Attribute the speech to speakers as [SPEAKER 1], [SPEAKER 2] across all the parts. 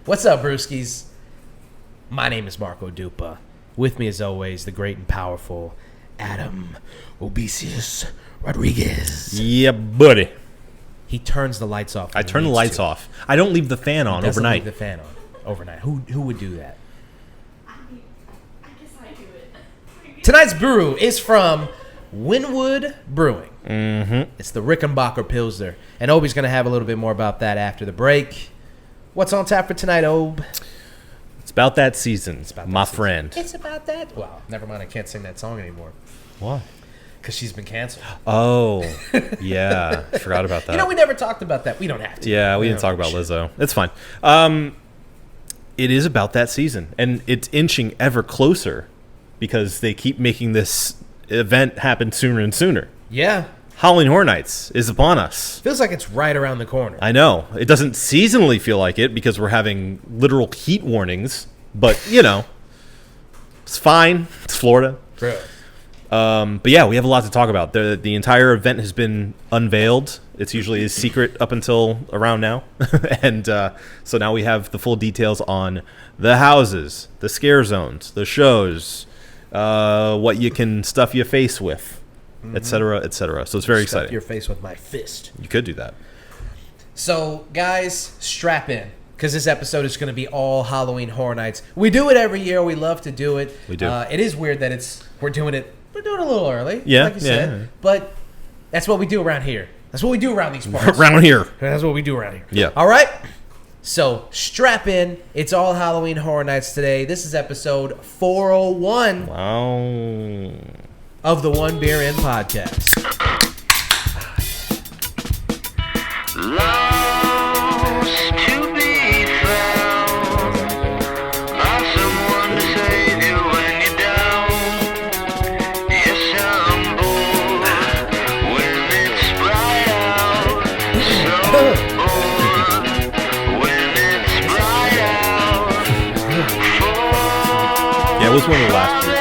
[SPEAKER 1] What's up, brewskis? My name is Marco Dupa. With me, as always, the great and powerful Adam Obesius Rodriguez.
[SPEAKER 2] Yeah, buddy.
[SPEAKER 1] He turns the lights off.
[SPEAKER 2] I turn the lights off. I don't leave the fan on overnight.
[SPEAKER 1] Leave the fan on overnight. Who would do that?
[SPEAKER 3] I guess I do it.
[SPEAKER 1] Tonight's brew is from Wynwood Brewing.
[SPEAKER 2] Mm-hmm.
[SPEAKER 1] It's the Rickenbacker Pilsner. And Obi's going to have a little bit more about that after the break. What's on tap for tonight, Ob?
[SPEAKER 2] It's about that season, my
[SPEAKER 1] season.
[SPEAKER 2] friend.
[SPEAKER 1] It's about that. Well, never mind. I can't sing that song anymore.
[SPEAKER 2] Why?
[SPEAKER 1] Because she's been canceled.
[SPEAKER 2] Oh, yeah. Forgot about that.
[SPEAKER 1] You know, we never talked about that. We don't have to.
[SPEAKER 2] Yeah, we didn't talk about Lizzo. It's fine. It is about that season, and it's inching ever closer because they keep making this event happen sooner and sooner.
[SPEAKER 1] Yeah.
[SPEAKER 2] Halloween Horror Nights is upon us.
[SPEAKER 1] Feels like it's right around the corner.
[SPEAKER 2] I know. It doesn't seasonally feel like it because we're having literal heat warnings, but, you know, it's fine. It's Florida.
[SPEAKER 1] Bro.
[SPEAKER 2] But yeah, we have a lot to talk about. The entire event has been unveiled. It's usually a secret up until around now. And so now we have the full details on the houses, the scare zones, the shows, what you can stuff your face with, et cetera, et cetera. So it's very
[SPEAKER 1] Stuff
[SPEAKER 2] exciting.
[SPEAKER 1] your face with my fist.
[SPEAKER 2] You could do that.
[SPEAKER 1] So, guys, strap in. Because this episode is going to be all Halloween Horror Nights. We do it every year. We love to do it.
[SPEAKER 2] We do.
[SPEAKER 1] It is weird that we're doing it a little early.
[SPEAKER 2] Yeah,
[SPEAKER 1] like you said.
[SPEAKER 2] yeah.
[SPEAKER 1] But that's what we do around here. That's what we do around these parts.
[SPEAKER 2] Around here.
[SPEAKER 1] That's what we do around here.
[SPEAKER 2] Yeah.
[SPEAKER 1] All right? So, strap in. It's all Halloween Horror Nights today. This is episode 401
[SPEAKER 2] Wow.
[SPEAKER 1] of the One Beer In podcast.
[SPEAKER 4] Lost to be found by someone to save you when you're down. Yes, I'm bored when it's bright out. So bored when it's bright out.
[SPEAKER 2] Yeah, it was one of the last of the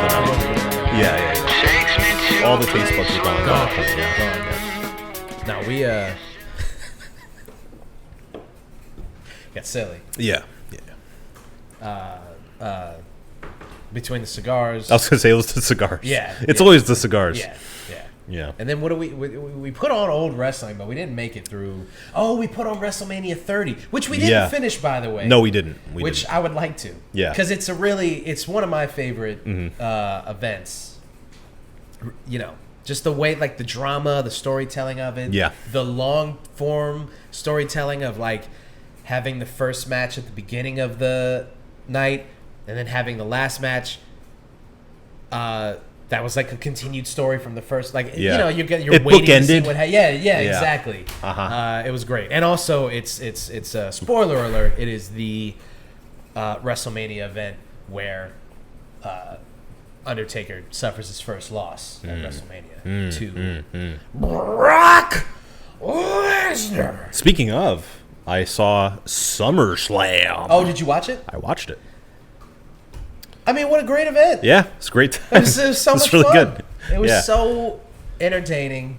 [SPEAKER 2] night. Yeah.
[SPEAKER 4] Takes me to
[SPEAKER 2] All the taste buds are gone. Yeah.
[SPEAKER 1] Now, we got silly.
[SPEAKER 2] Yeah.
[SPEAKER 1] Between the cigars.
[SPEAKER 2] I was going to say it was the cigars.
[SPEAKER 1] Yeah,
[SPEAKER 2] It's
[SPEAKER 1] yeah.
[SPEAKER 2] always the cigars.
[SPEAKER 1] Yeah.
[SPEAKER 2] Yeah.
[SPEAKER 1] And then what do we put on old wrestling, but we didn't make it through. Oh, we put on WrestleMania 30, which we didn't
[SPEAKER 2] Yeah.
[SPEAKER 1] finish, by the way.
[SPEAKER 2] No, we didn't.
[SPEAKER 1] I would like to.
[SPEAKER 2] Yeah.
[SPEAKER 1] Because it's one of my favorite events. You know, just the way, like, the drama, the storytelling of it.
[SPEAKER 2] Yeah.
[SPEAKER 1] The long form storytelling of, like, having the first match at the beginning of the night and then having the last match. That was like a continued story from the first, like,
[SPEAKER 2] Yeah.
[SPEAKER 1] you know, you're
[SPEAKER 2] It
[SPEAKER 1] waiting to see
[SPEAKER 2] bookended.
[SPEAKER 1] what. Yeah, exactly.
[SPEAKER 2] Uh-huh.
[SPEAKER 1] It was great, and also it's a spoiler alert. It is the WrestleMania event where Undertaker suffers his first loss at WrestleMania to Brock Lesnar.
[SPEAKER 2] Speaking of, I saw SummerSlam.
[SPEAKER 1] Oh, did you watch it?
[SPEAKER 2] I watched it.
[SPEAKER 1] I mean, what a great event!
[SPEAKER 2] Yeah, it's great.
[SPEAKER 1] It was so much
[SPEAKER 2] really
[SPEAKER 1] fun.
[SPEAKER 2] good.
[SPEAKER 1] It was
[SPEAKER 2] Yeah.
[SPEAKER 1] so entertaining.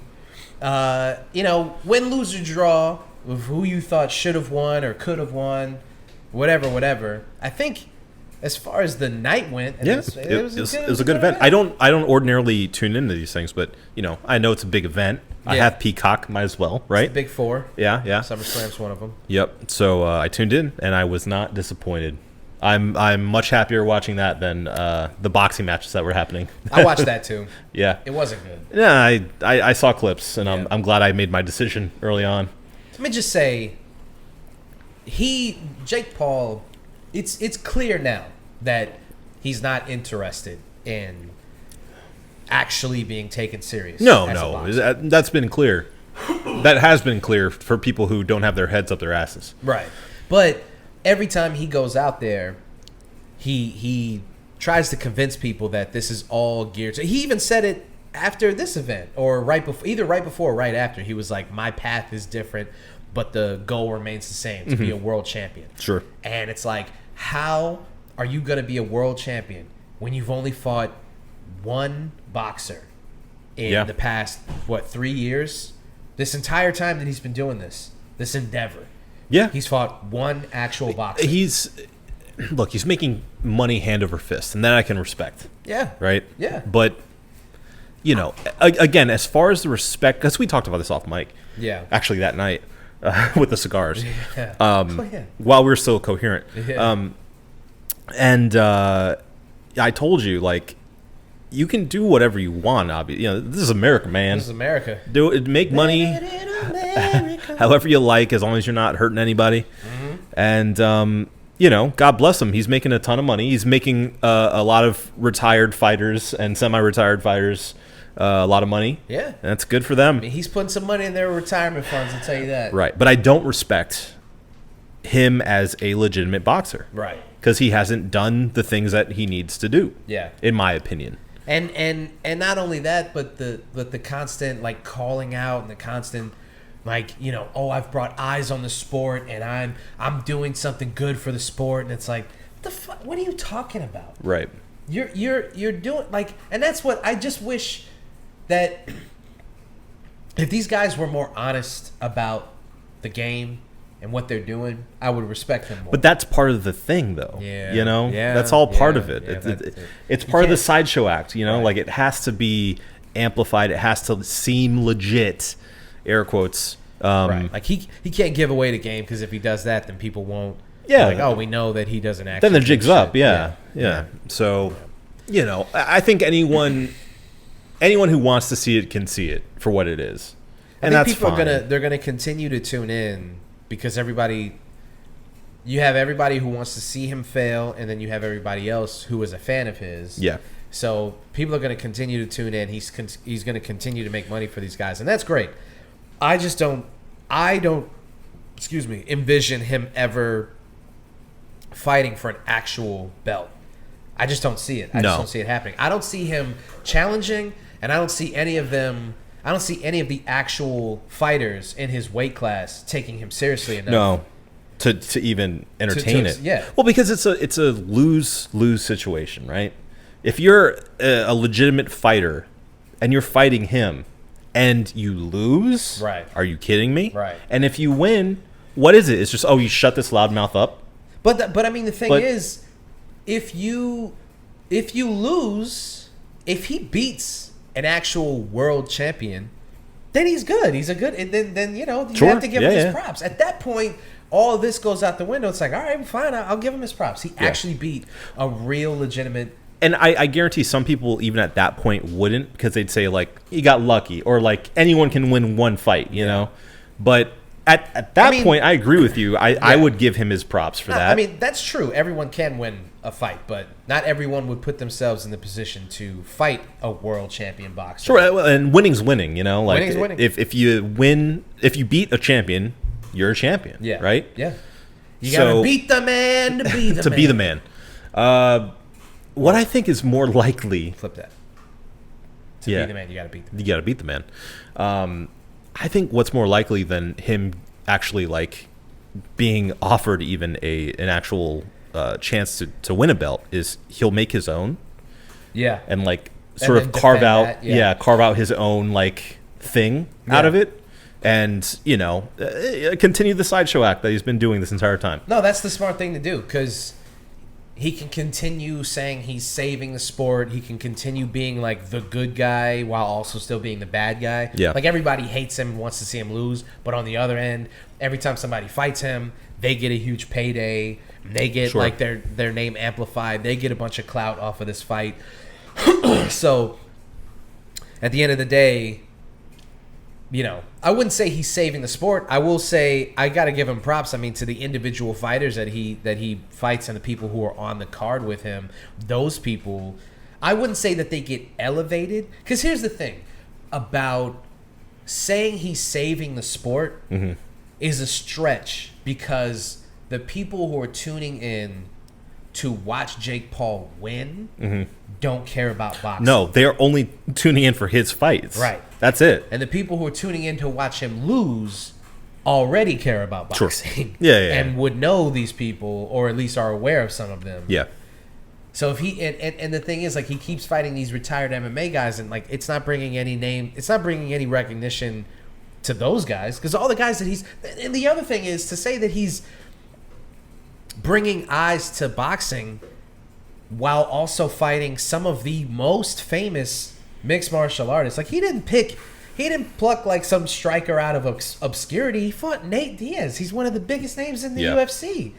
[SPEAKER 1] You know, win, lose, or draw of who you thought should have won or could have won, whatever. I think as far as the night went,
[SPEAKER 2] Yeah, it was a good event. I don't ordinarily tune into these things, but you know, I know it's a big event. I
[SPEAKER 1] Yeah.
[SPEAKER 2] have Peacock, might as well, right?
[SPEAKER 1] Big Four.
[SPEAKER 2] Yeah.
[SPEAKER 1] SummerSlam's one of them.
[SPEAKER 2] Yep. So I tuned in, and I was not disappointed. I'm much happier watching that than the boxing matches that were happening.
[SPEAKER 1] I watched that too.
[SPEAKER 2] Yeah.
[SPEAKER 1] It wasn't good.
[SPEAKER 2] Yeah, I saw clips, and
[SPEAKER 1] Yeah.
[SPEAKER 2] I'm glad I made my decision early on.
[SPEAKER 1] Let me just say, Jake Paul, it's clear now that he's not interested in actually being taken serious.
[SPEAKER 2] No,
[SPEAKER 1] as a boxer.
[SPEAKER 2] that's been clear. That has been clear for people who don't have their heads up their asses.
[SPEAKER 1] Right. But every time he goes out there, he tries to convince people that this is all geared to. He even said it after this event, or either right before or right after. He was like, my path is different, but the goal remains the same, to be a world champion.
[SPEAKER 2] Sure.
[SPEAKER 1] And it's like, how are you going to be a world champion when you've only fought one boxer in the past, 3 years? This entire time that he's been doing this endeavor.
[SPEAKER 2] Yeah.
[SPEAKER 1] He's fought one actual boxer.
[SPEAKER 2] He's making money hand over fist, and that I can respect.
[SPEAKER 1] Yeah.
[SPEAKER 2] Right?
[SPEAKER 1] Yeah.
[SPEAKER 2] But, again, as far as the respect, because we talked about this off mic.
[SPEAKER 1] Yeah.
[SPEAKER 2] Actually, that night with the cigars.
[SPEAKER 1] Yeah.
[SPEAKER 2] While we were still coherent.
[SPEAKER 1] Yeah.
[SPEAKER 2] I told you, like, you can do whatever you want, obviously. This is America, man.
[SPEAKER 1] This is America.
[SPEAKER 2] Do it, make money however you like, as long as you're not hurting anybody.
[SPEAKER 1] Mm-hmm.
[SPEAKER 2] And, God bless him. He's making a ton of money. He's making a lot of retired fighters and semi-retired fighters a lot of money.
[SPEAKER 1] Yeah.
[SPEAKER 2] And that's good for them.
[SPEAKER 1] I mean, he's putting some money in their retirement funds, I'll tell you that.
[SPEAKER 2] Right. But I don't respect him as a legitimate boxer.
[SPEAKER 1] Right.
[SPEAKER 2] Because he hasn't done the things that he needs to do.
[SPEAKER 1] Yeah.
[SPEAKER 2] In my opinion.
[SPEAKER 1] And not only that, but the constant like calling out and the constant like, I've brought eyes on the sport and I'm doing something good for the sport, and it's like, what the fuck, what are you talking about?
[SPEAKER 2] Right.
[SPEAKER 1] You're doing like, and that's what I just wish that if these guys were more honest about the game and what they're doing, I would respect them more.
[SPEAKER 2] But that's part of the thing, though.
[SPEAKER 1] Yeah.
[SPEAKER 2] Yeah. That's all part of it.
[SPEAKER 1] Yeah,
[SPEAKER 2] it's part of the
[SPEAKER 1] can't-
[SPEAKER 2] sideshow act.
[SPEAKER 1] Right.
[SPEAKER 2] Like it has to be amplified. It has to seem legit. Air quotes.
[SPEAKER 1] Right. Like he can't give away the game, because if he does that, then people won't.
[SPEAKER 2] Yeah.
[SPEAKER 1] Like, oh, we know that he doesn't actually.
[SPEAKER 2] Then the
[SPEAKER 1] do
[SPEAKER 2] jig's
[SPEAKER 1] shit.
[SPEAKER 2] up. Yeah. So, I think anyone who wants to see it can see it for what it is, and
[SPEAKER 1] I think
[SPEAKER 2] that's
[SPEAKER 1] people
[SPEAKER 2] fine.
[SPEAKER 1] they're gonna continue to tune in, because you have everybody who wants to see him fail, and then you have everybody else who is a fan of his.
[SPEAKER 2] Yeah.
[SPEAKER 1] So people are going to continue to tune in. He's going to continue to make money for these guys, and that's great. I don't envision him ever fighting for an actual belt. I just don't see it. I just don't see it happening. I don't see him challenging, and I don't see any of them. I don't see any of the actual fighters in his weight class taking him seriously enough.
[SPEAKER 2] No. To even entertain it.
[SPEAKER 1] Yeah.
[SPEAKER 2] Well, because it's a lose situation, right? If you're a legitimate fighter and you're fighting him and you lose,
[SPEAKER 1] Right.
[SPEAKER 2] Are you kidding me?
[SPEAKER 1] Right.
[SPEAKER 2] And if you win, what is it? It's just, you shut this loudmouth up.
[SPEAKER 1] But I mean, the thing is, if you lose, if he beats an actual world champion, then he's good. He's a good. And then you
[SPEAKER 2] Sure.
[SPEAKER 1] have to give him
[SPEAKER 2] Yeah,
[SPEAKER 1] his
[SPEAKER 2] yeah.
[SPEAKER 1] props. At that point, all this goes out the window. It's like, all right, fine. I'll give him his props. He actually beat a real legitimate.
[SPEAKER 2] And I guarantee some people, even at that point, wouldn't, because they'd say, like, you got lucky, or, like, anyone can win one fight, you know? But at that point, I agree with you. I would give him his props for that.
[SPEAKER 1] I mean, that's true. Everyone can win a fight, but not everyone would put themselves in the position to fight a world champion boxer.
[SPEAKER 2] Sure, and winning's winning, Like,
[SPEAKER 1] Winning's winning.
[SPEAKER 2] If you beat a champion, you're a champion,
[SPEAKER 1] Yeah.
[SPEAKER 2] right?
[SPEAKER 1] Yeah. You gotta beat the man to be the
[SPEAKER 2] to
[SPEAKER 1] man.
[SPEAKER 2] be the man. What I think is more likely,
[SPEAKER 1] Flip that. To
[SPEAKER 2] Yeah.
[SPEAKER 1] be the man, you gotta beat the man.
[SPEAKER 2] you got to beat the man. I think what's more likely than him actually, like, being offered even an actual chance to win a belt is he'll make his own
[SPEAKER 1] Yeah.
[SPEAKER 2] and, like, sort
[SPEAKER 1] then
[SPEAKER 2] of carve
[SPEAKER 1] defend
[SPEAKER 2] out
[SPEAKER 1] that,
[SPEAKER 2] carve out his own, like, thing out
[SPEAKER 1] Yeah.
[SPEAKER 2] of it, and continue the sideshow act that he's been doing this entire time.
[SPEAKER 1] No, that's the smart thing to do, because he can continue saying he's saving the sport. He can continue being like the good guy while also still being the bad guy.
[SPEAKER 2] Yeah.
[SPEAKER 1] Like, everybody hates him and wants to see him lose, but on the other end, every time somebody fights him, they get a huge payday. They get
[SPEAKER 2] Sure.
[SPEAKER 1] like their name amplified. They get a bunch of clout off of this fight. So at the end of the day, I wouldn't say he's saving the sport. I will say I got to give him props. I mean, to the individual fighters that he fights and the people who are on the card with him, those people, I wouldn't say that they get elevated. Because here's the thing about saying he's saving the sport is a stretch, because the people who are tuning in to watch Jake Paul win don't care about boxing.
[SPEAKER 2] No, they're only tuning in for his fights.
[SPEAKER 1] Right.
[SPEAKER 2] That's it.
[SPEAKER 1] And the people who are tuning in to watch him lose already care about
[SPEAKER 2] Sure.
[SPEAKER 1] boxing.
[SPEAKER 2] Yeah.
[SPEAKER 1] And would know these people, or at least are aware of some of them.
[SPEAKER 2] Yeah.
[SPEAKER 1] So if he and the thing is, like, he keeps fighting these retired MMA guys, and, like, it's not bringing any recognition to those guys, because all the guys that he's, and the other thing is to say that he's bringing eyes to boxing while also fighting some of the most famous mixed martial artists. Like, he didn't pluck like some striker out of obscurity. He fought Nate Diaz. He's one of the biggest names in the UFC.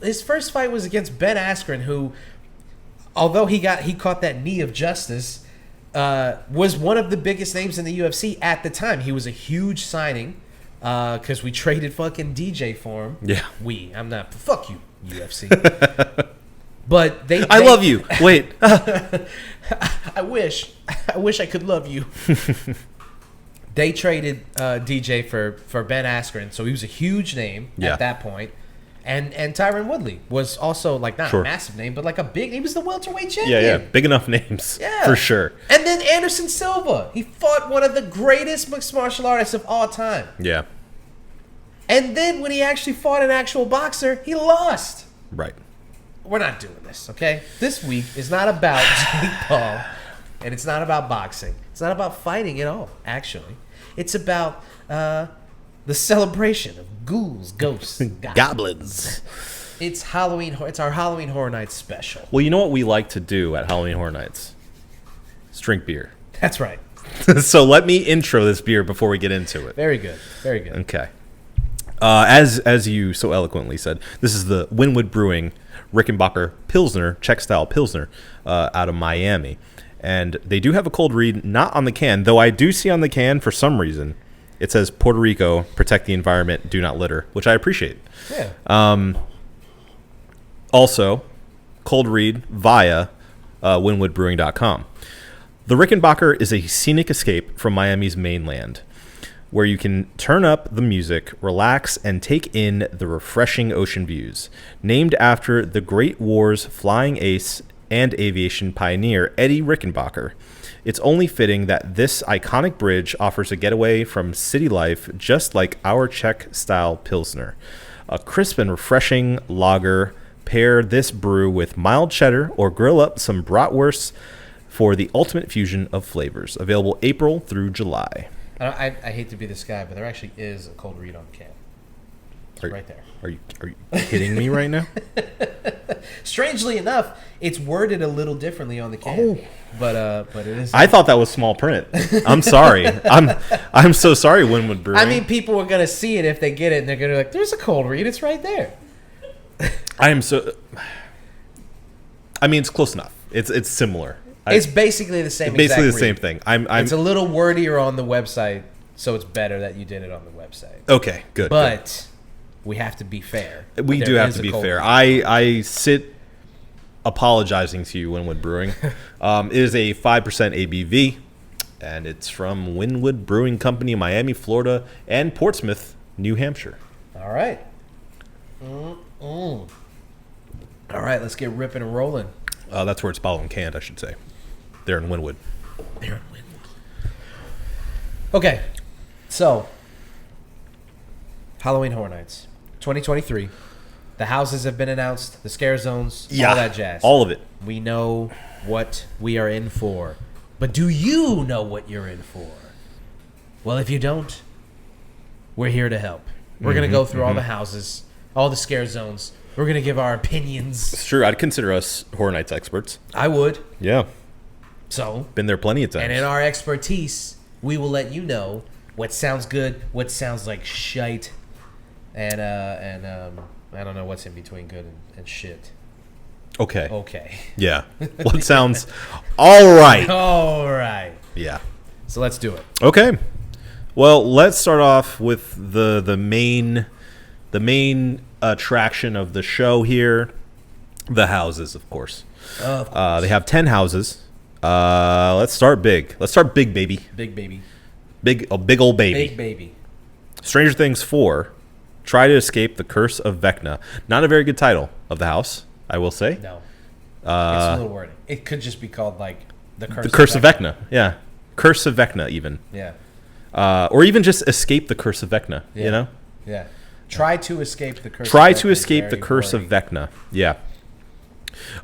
[SPEAKER 1] His first fight was against Ben Askren, who, although he caught that knee of justice, was one of the biggest names in the UFC at the time. He was a huge signing because we traded fucking DJ for him.
[SPEAKER 2] Yeah.
[SPEAKER 1] I'm not. Fuck you, UFC. But they
[SPEAKER 2] I love you. Wait.
[SPEAKER 1] I wish I could love you. They traded DJ for Ben Askren, so he was a huge name at that point. And Tyron Woodley was also like not a massive name, but like a big. He was the welterweight champion.
[SPEAKER 2] Yeah, big enough names. Yeah, for sure.
[SPEAKER 1] And then Anderson Silva, he fought one of the greatest mixed martial artists of all time.
[SPEAKER 2] Yeah.
[SPEAKER 1] And then when he actually fought an actual boxer, he lost.
[SPEAKER 2] Right.
[SPEAKER 1] We're not doing this, okay? This week is not about Jake Paul, and it's not about boxing. It's not about fighting at all, actually. It's about the celebration of ghouls, ghosts, and goblins. It's Halloween. It's our Halloween Horror Nights special.
[SPEAKER 2] Well, you know what we like to do at Halloween Horror Nights? Is drink beer.
[SPEAKER 1] That's right.
[SPEAKER 2] So let me intro this beer before we get into it.
[SPEAKER 1] Very good. Very good.
[SPEAKER 2] Okay. As you so eloquently said, this is the Wynwood Brewing Rickenbacker Pilsner, Czech-style Pilsner, out of Miami. And they do have a cold read, not on the can, though I do see on the can, for some reason, it says Puerto Rico, protect the environment, do not litter, which I appreciate.
[SPEAKER 1] Yeah.
[SPEAKER 2] Also, cold read via wynwoodbrewing.com. The Rickenbacker is a scenic escape from Miami's mainland, where you can turn up the music, relax, and take in the refreshing ocean views. Named after the Great War's flying ace and aviation pioneer, Eddie Rickenbacker, it's only fitting that this iconic bridge offers a getaway from city life just like our Czech-style Pilsner. A crisp and refreshing lager. Pair this brew with mild cheddar or grill up some bratwurst for the ultimate fusion of flavors. Available April through July.
[SPEAKER 1] I hate to be this guy, but there actually is a cold read on the can. It's right there.
[SPEAKER 2] Are you kidding me right now?
[SPEAKER 1] Strangely enough, it's worded a little differently on the can. But it is.
[SPEAKER 2] I thought that was small print. I'm sorry. I'm so sorry, Wynwood Brewing.
[SPEAKER 1] I mean, people are gonna see it if they get it, and they're gonna be like, "There's a cold read. It's right there."
[SPEAKER 2] I am so. I mean, it's close enough. It's similar.
[SPEAKER 1] It's basically the same.
[SPEAKER 2] Basically
[SPEAKER 1] exact
[SPEAKER 2] the same
[SPEAKER 1] read.
[SPEAKER 2] thing.
[SPEAKER 1] It's a little wordier on the website, so it's better that you did it on the website.
[SPEAKER 2] Okay, good.
[SPEAKER 1] But we have to be fair.
[SPEAKER 2] We do have to be fair. I sit apologizing to you, Wynwood Brewing. It is a 5% ABV, and it's from Wynwood Brewing Company, Miami, Florida, and Portsmouth, New Hampshire.
[SPEAKER 1] All right. All right, let's get ripping and rolling.
[SPEAKER 2] That's where it's bottled and canned, I should say. They're in Wynwood.
[SPEAKER 1] Okay, so Halloween Horror Nights 2023. The houses have been announced, the scare zones, all that jazz.
[SPEAKER 2] All of it.
[SPEAKER 1] We know what we are in for. But do you know what you're in for? Well, if you don't, we're here to help. We're going to go through all the houses, all the scare zones. We're going to give our opinions.
[SPEAKER 2] It's true. I'd consider us Horror Nights experts.
[SPEAKER 1] I would.
[SPEAKER 2] Yeah.
[SPEAKER 1] So,
[SPEAKER 2] been there plenty of times.
[SPEAKER 1] And in our expertise, we will let you know what sounds good, what sounds like shite, and I don't know what's in between good and shit.
[SPEAKER 2] Okay. Yeah. What sounds all right.
[SPEAKER 1] All right.
[SPEAKER 2] Yeah.
[SPEAKER 1] So let's do it.
[SPEAKER 2] Okay. Well, let's start off with the main attraction of the show here, the houses, of course.
[SPEAKER 1] Of course.
[SPEAKER 2] They have 10 houses. Let's start big. Let's start big, baby.
[SPEAKER 1] Big baby.
[SPEAKER 2] Big old baby.
[SPEAKER 1] Big baby.
[SPEAKER 2] Stranger Things 4. Try to escape the curse of Vecna. Not a very good title of the house, I will say.
[SPEAKER 1] No. It's a little wording. It could just be called like the curse
[SPEAKER 2] of Vecna. Yeah. Curse of Vecna, even.
[SPEAKER 1] Yeah.
[SPEAKER 2] Or even just escape the curse of Vecna.
[SPEAKER 1] Yeah.
[SPEAKER 2] You know.
[SPEAKER 1] Yeah. Try to escape the curse.
[SPEAKER 2] Try to escape the curse of Vecna. Yeah.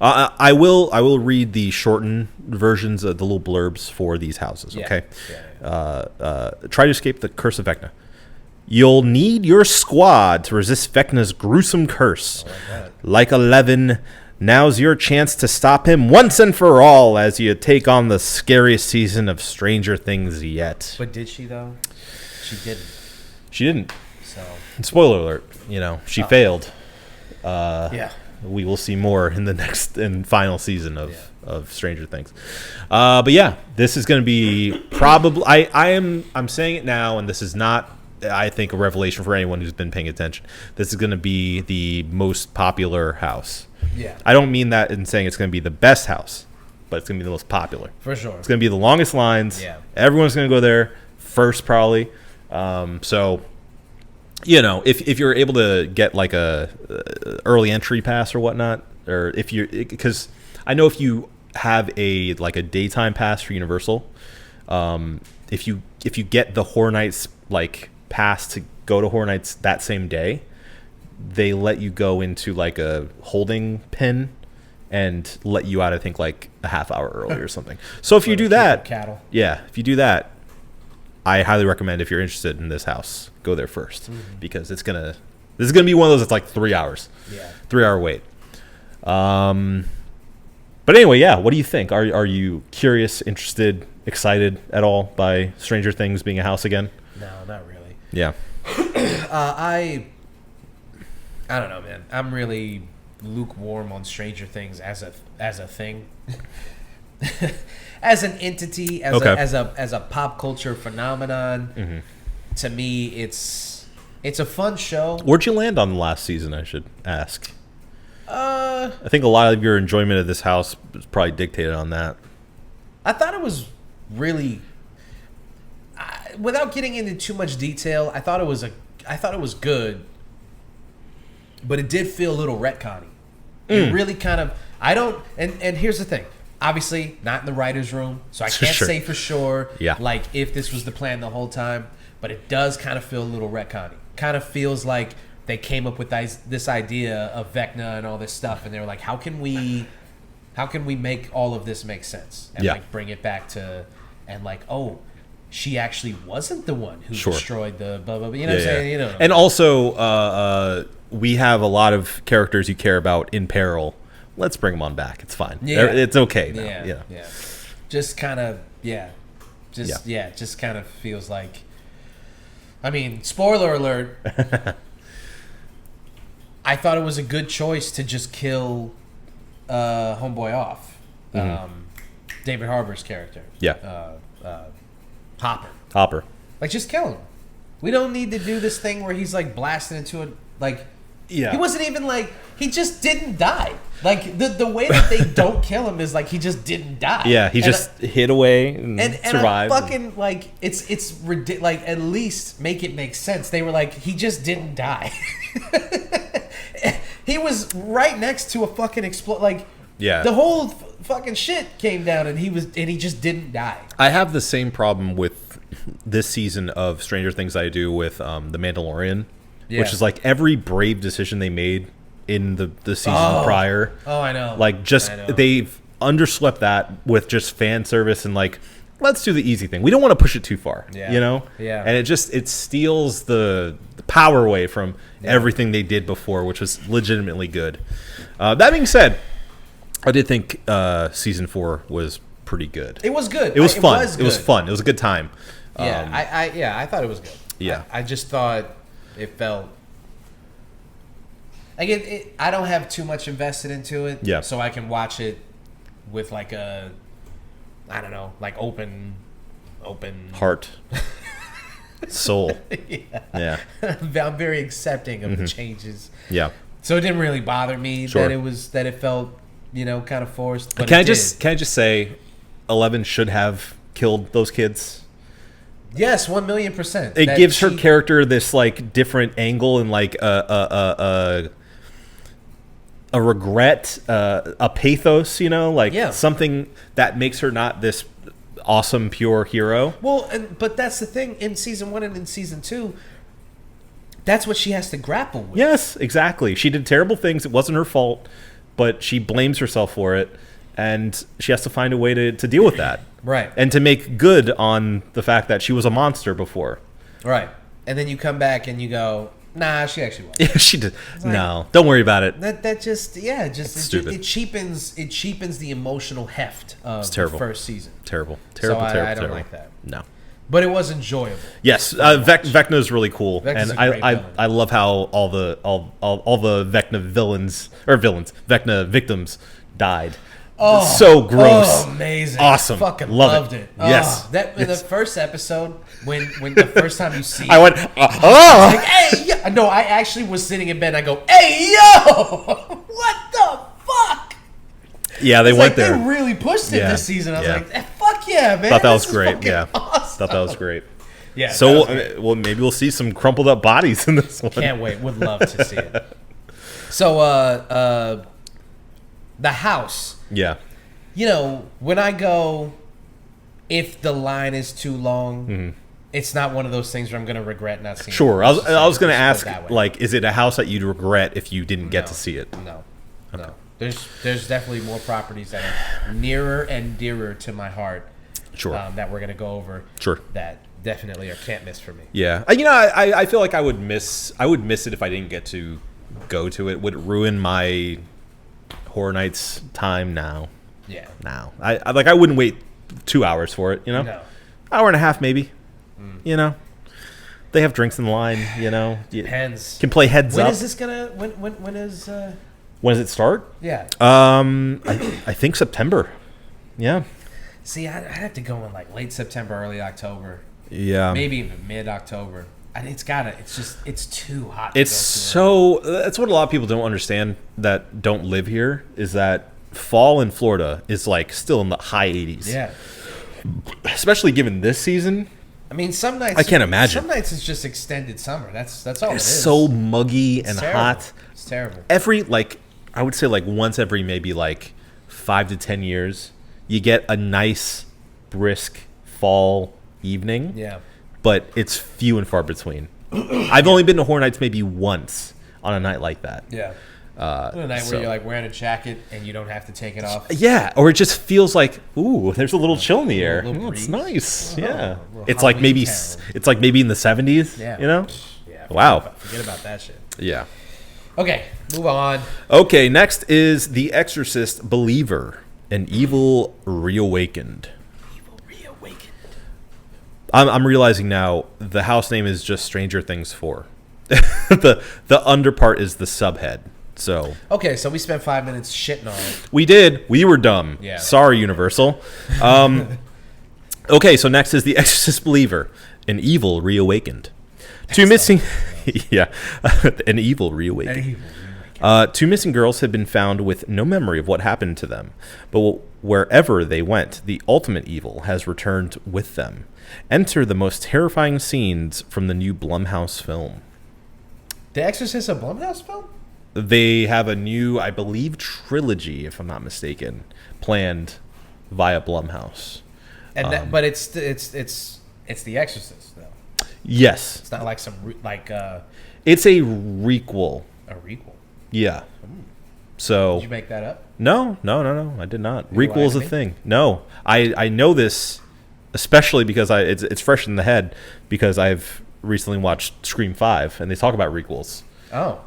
[SPEAKER 2] I will read the shortened versions of the little blurbs for these houses. Okay. Try to escape the curse of Vecna. You'll need your squad to resist Vecna's gruesome curse. Like 11, now's your chance to stop him once and for all as you take on the scariest season of Stranger Things yet.
[SPEAKER 1] But did she though? She didn't.
[SPEAKER 2] She didn't.
[SPEAKER 1] So
[SPEAKER 2] spoiler alert. She failed.
[SPEAKER 1] Yeah.
[SPEAKER 2] We will see more in the next and final season of Stranger Things. But yeah, this is going to be probably. I'm saying it now, and this is not, I think, a revelation for anyone who's been paying attention. This is going to be the most popular house.
[SPEAKER 1] Yeah.
[SPEAKER 2] I don't mean that in saying it's going to be the best house, but it's going to be the most popular.
[SPEAKER 1] For sure.
[SPEAKER 2] It's going to be the longest lines.
[SPEAKER 1] Yeah.
[SPEAKER 2] Everyone's going to go there first, probably. So, if you're able to get like a early entry pass or whatnot, or if you, because I know if you have a daytime pass for Universal, if you get the Horror Nights pass to go to Horror Nights that same day, they let you go into like a holding pen and let you out, I think, like a half hour early or something. So if you do that, if you do that, I highly recommend, if you're interested in this house, go there first, because this is gonna be one of those that's like 3 hours, 3 hour wait. But anyway, yeah. What do you think? Are you curious, interested, excited at all by Stranger Things being a house again?
[SPEAKER 1] No, not really.
[SPEAKER 2] Yeah.
[SPEAKER 1] I don't know, man. I'm really lukewarm on Stranger Things as a thing. As an entity, as a pop culture phenomenon. To me, it's a fun show.
[SPEAKER 2] Where'd you land on the last season, I should ask? I think a lot of your enjoyment of this house is probably dictated on that.
[SPEAKER 1] I thought it was really, without getting into too much detail, I thought it was good, but it did feel a little retconny. It really kind of, and here's the thing. Obviously, not in the writer's room, so I can't say for sure, if this was the plan the whole time, but it does kind of feel a little retconny. Kind of feels like they came up with this idea of Vecna and all this stuff, and they were like, how can we make all of this make sense? And bring it back to, and she actually wasn't the one who destroyed the blah, blah, blah. You know what I'm saying? And
[SPEAKER 2] also, we have a lot of characters you care about in peril. Let's bring them on back. It's fine. It's okay now. Yeah.
[SPEAKER 1] Just kind of, just kind of feels like, I mean, spoiler alert, I thought it was a good choice to just kill homeboy off. David Harbour's character. Hopper. Just kill him. We don't need to do this thing where he's blasting into it. He wasn't even he just didn't die. The way that they don't kill him is he just didn't die.
[SPEAKER 2] Yeah, he just hid away and survived.
[SPEAKER 1] And fucking it's ridiculous. At least make it make sense. They were he just didn't die. He was right next to a fucking explode. The whole fucking shit came down, and he just didn't die.
[SPEAKER 2] I have the same problem with this season of Stranger Things I do with The Mandalorian. Yeah. Which is every brave decision they made in the season prior.
[SPEAKER 1] Oh, I know.
[SPEAKER 2] They've underslept that with just fan service and let's do the easy thing. We don't want to push it too far, Yeah. And it steals the power away from everything they did before, which was legitimately good. That being said, I did think season 4 was pretty good.
[SPEAKER 1] It was good.
[SPEAKER 2] It was fun. It was fun. It was a good time.
[SPEAKER 1] I thought it was good.
[SPEAKER 2] Yeah.
[SPEAKER 1] I just thought it felt I don't have too much invested into it.
[SPEAKER 2] Yeah.
[SPEAKER 1] So I can watch it with a, I don't know, open
[SPEAKER 2] heart, soul.
[SPEAKER 1] Yeah. I'm very accepting of the changes.
[SPEAKER 2] Yeah.
[SPEAKER 1] So it didn't really bother me that it felt kind of forced. But
[SPEAKER 2] can I just say, 11 should have killed those kids.
[SPEAKER 1] Yes, 1,000,000%.
[SPEAKER 2] It gives her character this different angle and a regret, a pathos, something that makes her not this awesome pure hero.
[SPEAKER 1] Well, but that's the thing in season 1 and in season 2. That's what she has to grapple with.
[SPEAKER 2] Yes, exactly. She did terrible things. It wasn't her fault. but she blames herself for it, and she has to find a way to deal with that.
[SPEAKER 1] Right.
[SPEAKER 2] And to make good on the fact that she was a monster before.
[SPEAKER 1] Right. And then you come back and you go, nah, she actually was.
[SPEAKER 2] Yeah, she did. No, don't worry about it.
[SPEAKER 1] That just
[SPEAKER 2] It's stupid.
[SPEAKER 1] It cheapens the emotional heft of
[SPEAKER 2] terrible.
[SPEAKER 1] the first season.
[SPEAKER 2] Terrible.
[SPEAKER 1] I don't like that.
[SPEAKER 2] No.
[SPEAKER 1] But it was enjoyable.
[SPEAKER 2] Yes, Vecna is really cool,
[SPEAKER 1] Vecna's
[SPEAKER 2] and
[SPEAKER 1] a great villain.
[SPEAKER 2] I love how all the Vecna Vecna victims died.
[SPEAKER 1] Oh,
[SPEAKER 2] so gross.
[SPEAKER 1] Oh, amazing.
[SPEAKER 2] Awesome.
[SPEAKER 1] Fucking
[SPEAKER 2] Love
[SPEAKER 1] loved
[SPEAKER 2] it.
[SPEAKER 1] it.
[SPEAKER 2] Yes.
[SPEAKER 1] That in the first episode, when the first time you see it,
[SPEAKER 2] I went,
[SPEAKER 1] like, hey, yo. No, I actually was sitting in bed and I go, hey, yo, what the fuck?
[SPEAKER 2] Yeah, they
[SPEAKER 1] It's
[SPEAKER 2] went
[SPEAKER 1] like,
[SPEAKER 2] there.
[SPEAKER 1] They really pushed it
[SPEAKER 2] Yeah.
[SPEAKER 1] this season. I was
[SPEAKER 2] Yeah.
[SPEAKER 1] like, fuck yeah, man.
[SPEAKER 2] Thought that was
[SPEAKER 1] This is
[SPEAKER 2] great.
[SPEAKER 1] fucking
[SPEAKER 2] Yeah,
[SPEAKER 1] awesome.
[SPEAKER 2] thought that was great.
[SPEAKER 1] Yeah.
[SPEAKER 2] So,
[SPEAKER 1] that was great.
[SPEAKER 2] well, maybe we'll see some crumpled up bodies in this one.
[SPEAKER 1] Can't wait. Would love to see it. So, the house.
[SPEAKER 2] Yeah.
[SPEAKER 1] You know, when I go, if the line is too long, it's not one of those things where I'm going to regret not seeing
[SPEAKER 2] Sure.
[SPEAKER 1] it.
[SPEAKER 2] I was going to
[SPEAKER 1] Let's
[SPEAKER 2] ask,
[SPEAKER 1] put it that way.
[SPEAKER 2] like, is it a house that you'd regret if you didn't get
[SPEAKER 1] No.
[SPEAKER 2] to see it?
[SPEAKER 1] No. There's definitely more properties that are nearer and dearer to my heart.
[SPEAKER 2] Sure.
[SPEAKER 1] That we're going to go over.
[SPEAKER 2] Sure.
[SPEAKER 1] That definitely are can't miss for me.
[SPEAKER 2] Yeah, I feel like I would miss it if I didn't get to go to it. Would it ruin my Horror Nights time now?
[SPEAKER 1] Yeah.
[SPEAKER 2] Now, I wouldn't wait 2 hours for it. You know,
[SPEAKER 1] No.
[SPEAKER 2] hour and a half maybe. You know, they have drinks in the line. You know, you
[SPEAKER 1] Depends.
[SPEAKER 2] can play heads
[SPEAKER 1] When
[SPEAKER 2] up.
[SPEAKER 1] is this gonna? When is?
[SPEAKER 2] When does it start?
[SPEAKER 1] Yeah.
[SPEAKER 2] I think September. Yeah.
[SPEAKER 1] See, I'd have to go in like late September, early October,
[SPEAKER 2] Yeah.
[SPEAKER 1] maybe even mid October. It's too hot.
[SPEAKER 2] It's so that's what a lot of people don't understand that don't live here is that fall in Florida is like still in the high 80s.
[SPEAKER 1] Yeah.
[SPEAKER 2] Especially given this season.
[SPEAKER 1] I mean, some nights
[SPEAKER 2] I can't imagine.
[SPEAKER 1] Some nights it's just extended summer. That's all it
[SPEAKER 2] It's
[SPEAKER 1] is.
[SPEAKER 2] so muggy and
[SPEAKER 1] It's terrible.
[SPEAKER 2] hot.
[SPEAKER 1] It's terrible.
[SPEAKER 2] Every I would say once every maybe 5 to 10 years, you get a nice brisk fall evening.
[SPEAKER 1] Yeah.
[SPEAKER 2] But it's few and far between. I've only been to Horror Nights maybe once on a night like that.
[SPEAKER 1] Yeah. A night
[SPEAKER 2] so-
[SPEAKER 1] where you're like wearing a jacket and you don't have to take it off.
[SPEAKER 2] Yeah, or it just feels like, ooh, there's a little chill in the air.
[SPEAKER 1] little
[SPEAKER 2] It's
[SPEAKER 1] breeze.
[SPEAKER 2] nice.
[SPEAKER 1] Oh,
[SPEAKER 2] Yeah,
[SPEAKER 1] little
[SPEAKER 2] it's like maybe
[SPEAKER 1] Halloween
[SPEAKER 2] it's like maybe in the 70s.
[SPEAKER 1] Yeah.
[SPEAKER 2] You know.
[SPEAKER 1] Yeah.
[SPEAKER 2] Wow.
[SPEAKER 1] Forget about that shit.
[SPEAKER 2] Yeah.
[SPEAKER 1] Okay, move on.
[SPEAKER 2] Okay, next is The Exorcist Believer, an evil reawakened.
[SPEAKER 1] Evil reawakened.
[SPEAKER 2] I'm realizing now the house name is just Stranger Things 4. the under part is the subhead. So
[SPEAKER 1] Okay, so we spent 5 minutes shitting on it.
[SPEAKER 2] we did. We were dumb.
[SPEAKER 1] Yeah.
[SPEAKER 2] Sorry, Universal. Okay, so next is The Exorcist Believer, an evil reawakened. Two missing, yeah, an evil reawakened. Two missing girls had been found with no memory of what happened to them, but wherever they went, the ultimate evil has returned with them. Enter the most terrifying scenes from the new Blumhouse film.
[SPEAKER 1] The Exorcist, a Blumhouse film?
[SPEAKER 2] They have a new, I believe, trilogy, if I'm not mistaken, planned via Blumhouse.
[SPEAKER 1] And but it's The Exorcist though.
[SPEAKER 2] Yes,
[SPEAKER 1] It's not like some
[SPEAKER 2] it's a requel.
[SPEAKER 1] a requel.
[SPEAKER 2] Yeah. So
[SPEAKER 1] Did you make that up?
[SPEAKER 2] no, I did not.
[SPEAKER 1] You
[SPEAKER 2] Requel is a
[SPEAKER 1] lied to me?
[SPEAKER 2] thing. No, I know this, especially because it's fresh in the head because I've recently watched Scream 5 and they talk about requels.
[SPEAKER 1] Oh.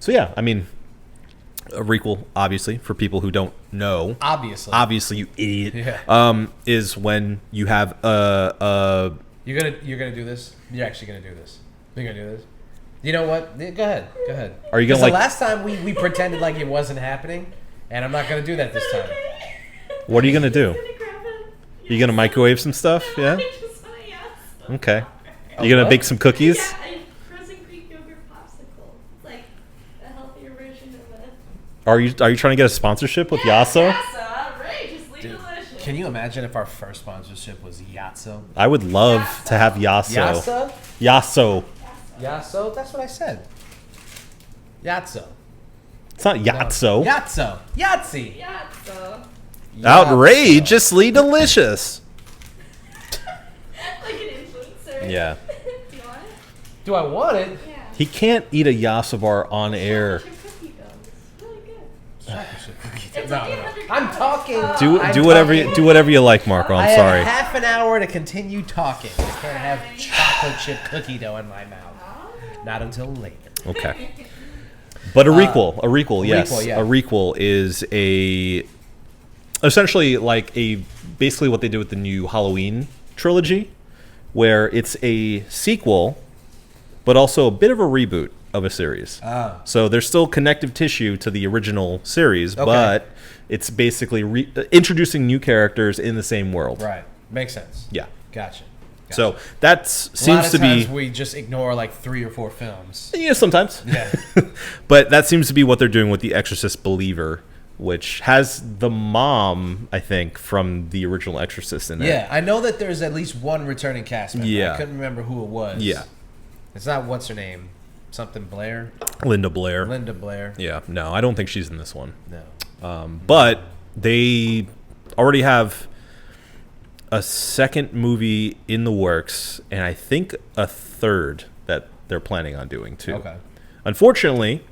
[SPEAKER 2] So yeah, I mean, a requel, obviously, for people who don't know,
[SPEAKER 1] Obviously.
[SPEAKER 2] you idiot,
[SPEAKER 1] Yeah.
[SPEAKER 2] is when you have
[SPEAKER 1] You're gonna do this? You're actually gonna do this. You're gonna do this? You know what? Yeah, go ahead.
[SPEAKER 2] Are you gonna
[SPEAKER 1] 'Cause
[SPEAKER 2] like?
[SPEAKER 1] the last time we pretended like it wasn't happening, and I'm not gonna do that this time.
[SPEAKER 2] What are you gonna do?
[SPEAKER 3] I'm gonna grab it.
[SPEAKER 2] You gonna microwave some stuff? Yeah.
[SPEAKER 3] I just wanna, yes.
[SPEAKER 2] Okay. You gonna
[SPEAKER 1] what?
[SPEAKER 2] bake some cookies?
[SPEAKER 3] Yeah, a frozen Greek yogurt popsicle. It's like a healthier version of it.
[SPEAKER 2] Are you trying to get a sponsorship with Yasso?
[SPEAKER 3] Yassa, outrageously
[SPEAKER 1] Dude,
[SPEAKER 3] delicious.
[SPEAKER 1] can you imagine if our first sponsorship was Yatso?
[SPEAKER 2] I would love to have Yasso.
[SPEAKER 1] Yassa?
[SPEAKER 2] Yasso.
[SPEAKER 1] Yasso? That's what I said. Yatso.
[SPEAKER 2] It's not Yatso.
[SPEAKER 1] Yatso. Yahtzee.
[SPEAKER 3] Yassa.
[SPEAKER 2] Outrageously delicious.
[SPEAKER 3] Like an influencer.
[SPEAKER 2] Yeah.
[SPEAKER 3] Do you want it?
[SPEAKER 1] Do I want it?
[SPEAKER 3] Yeah.
[SPEAKER 2] He can't eat a Yasso bar on air.
[SPEAKER 3] Chocolate chip cookie dough. It's really good. It's only 100
[SPEAKER 1] I'm talking.
[SPEAKER 2] Do whatever you like, Marco. I'm sorry.
[SPEAKER 1] I have half an hour to continue talking. I can't have chocolate chip cookie dough in my mouth. Not until later.
[SPEAKER 2] Okay. But a requel, yes.
[SPEAKER 1] yeah.
[SPEAKER 2] A requel is essentially like basically what they did with the new Halloween trilogy, where it's a sequel, but also a bit of a reboot of a series. So there's still connective tissue to the original series, but it's basically introducing new characters in the same world.
[SPEAKER 1] Right. Makes sense.
[SPEAKER 2] Yeah.
[SPEAKER 1] Gotcha.
[SPEAKER 2] So that seems to be.
[SPEAKER 1] We just ignore like 3 or 4 films.
[SPEAKER 2] Yeah, sometimes.
[SPEAKER 1] Yeah.
[SPEAKER 2] But that seems to be what they're doing with The Exorcist Believer, which has the mom, I think, from the original Exorcist in it.
[SPEAKER 1] Yeah, I know that there's at least one returning cast member.
[SPEAKER 2] Yeah.
[SPEAKER 1] I couldn't remember who it was.
[SPEAKER 2] Yeah.
[SPEAKER 1] It's not what's her name, something Blair.
[SPEAKER 2] Linda Blair.
[SPEAKER 1] Linda Blair.
[SPEAKER 2] Yeah. No, I don't think she's in this one.
[SPEAKER 1] No.
[SPEAKER 2] But they already have a second movie in the works, and I think a third that they're planning on doing too.
[SPEAKER 1] Okay.
[SPEAKER 2] Unfortunately,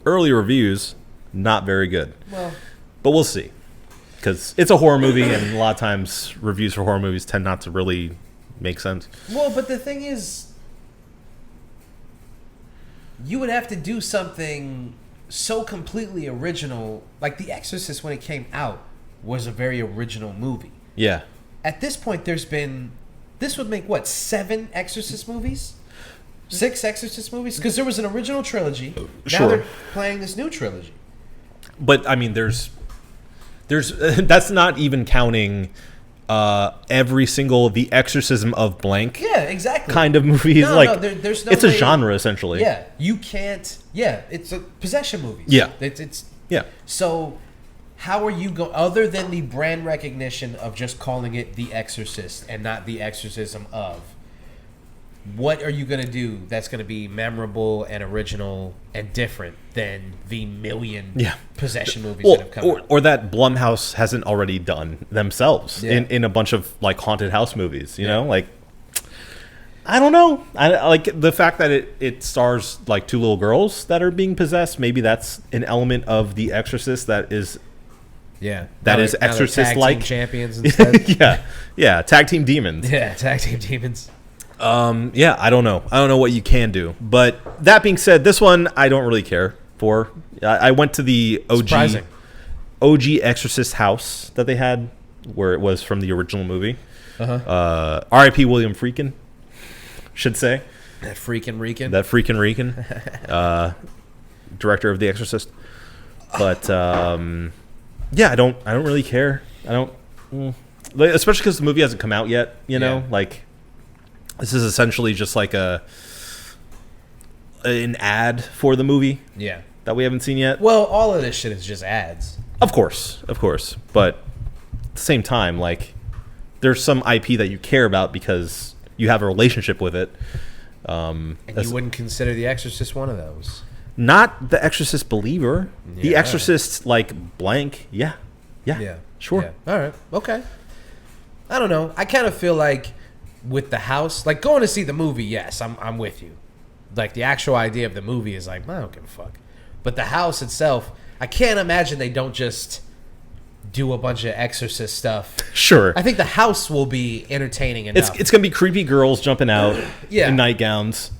[SPEAKER 2] early reviews not very good.
[SPEAKER 1] Well,
[SPEAKER 2] but we'll see, because it's a horror movie, and a lot of times reviews for horror movies tend not to really make sense.
[SPEAKER 1] well, but the thing is, you would have to do something so completely original. Like The Exorcist, when it came out, was a very original movie.
[SPEAKER 2] Yeah.
[SPEAKER 1] At this point, this would make, what, 7 Exorcist movies? 6 Exorcist movies? Because there was an original trilogy. Now
[SPEAKER 2] Sure.
[SPEAKER 1] they're playing this new trilogy.
[SPEAKER 2] But I mean, there's that's not even counting every single The Exorcism of blank
[SPEAKER 1] Yeah, exactly.
[SPEAKER 2] kind of movies.
[SPEAKER 1] No,
[SPEAKER 2] like
[SPEAKER 1] there's no
[SPEAKER 2] it's a
[SPEAKER 1] way-
[SPEAKER 2] genre essentially.
[SPEAKER 1] Yeah, you can't. Yeah, it's a possession movies.
[SPEAKER 2] Yeah.
[SPEAKER 1] It's
[SPEAKER 2] Yeah.
[SPEAKER 1] so. How are you other than the brand recognition of just calling it The Exorcist and not The Exorcism of? What are you going to do that's going to be memorable and original and different than the million possession movies that have come out?
[SPEAKER 2] Or that Blumhouse hasn't already done themselves
[SPEAKER 1] Yeah.
[SPEAKER 2] in a bunch of like haunted house movies, you know? Like, I don't know. I like the fact that it stars like 2 little girls that are being possessed. Maybe that's an element of The Exorcist that is
[SPEAKER 1] Yeah,
[SPEAKER 2] that
[SPEAKER 1] Now
[SPEAKER 2] is
[SPEAKER 1] they're- now they're
[SPEAKER 2] Exorcist-like.
[SPEAKER 1] tag team champions instead.
[SPEAKER 2] yeah, tag team demons.
[SPEAKER 1] Yeah, tag team demons.
[SPEAKER 2] Yeah, I don't know what you can do. But that being said, this one I don't really care for. I went to the
[SPEAKER 1] Surprising.
[SPEAKER 2] OG Exorcist house that they had, where it was from the original movie. R.I.P. William Friedkin, should say.
[SPEAKER 1] That freaking Rican.
[SPEAKER 2] That freaking Rican, director of The Exorcist. But yeah, I don't really care. I don't, like, especially because the movie hasn't come out yet. You know,
[SPEAKER 1] Yeah.
[SPEAKER 2] like this is essentially just like an ad for the movie
[SPEAKER 1] Yeah.
[SPEAKER 2] that we haven't seen yet.
[SPEAKER 1] Well, all of this shit is just ads.
[SPEAKER 2] Of course, but at the same time, like there's some IP that you care about because you have a relationship with it.
[SPEAKER 1] And you wouldn't consider The Exorcist one of those.
[SPEAKER 2] Not The Exorcist Believer. The
[SPEAKER 1] Yeah.
[SPEAKER 2] Exorcist, like, blank. Yeah. Sure.
[SPEAKER 1] Yeah. All right. Okay. I don't know. I kind of feel like with the house, like going to see the movie, yes, I'm with you. Like the actual idea of the movie is like, I don't give a fuck. But the house itself, I can't imagine they don't just do a bunch of Exorcist stuff.
[SPEAKER 2] Sure.
[SPEAKER 1] I think the house will be entertaining enough.
[SPEAKER 2] It's going to be creepy girls jumping out
[SPEAKER 1] Yeah.
[SPEAKER 2] in nightgowns,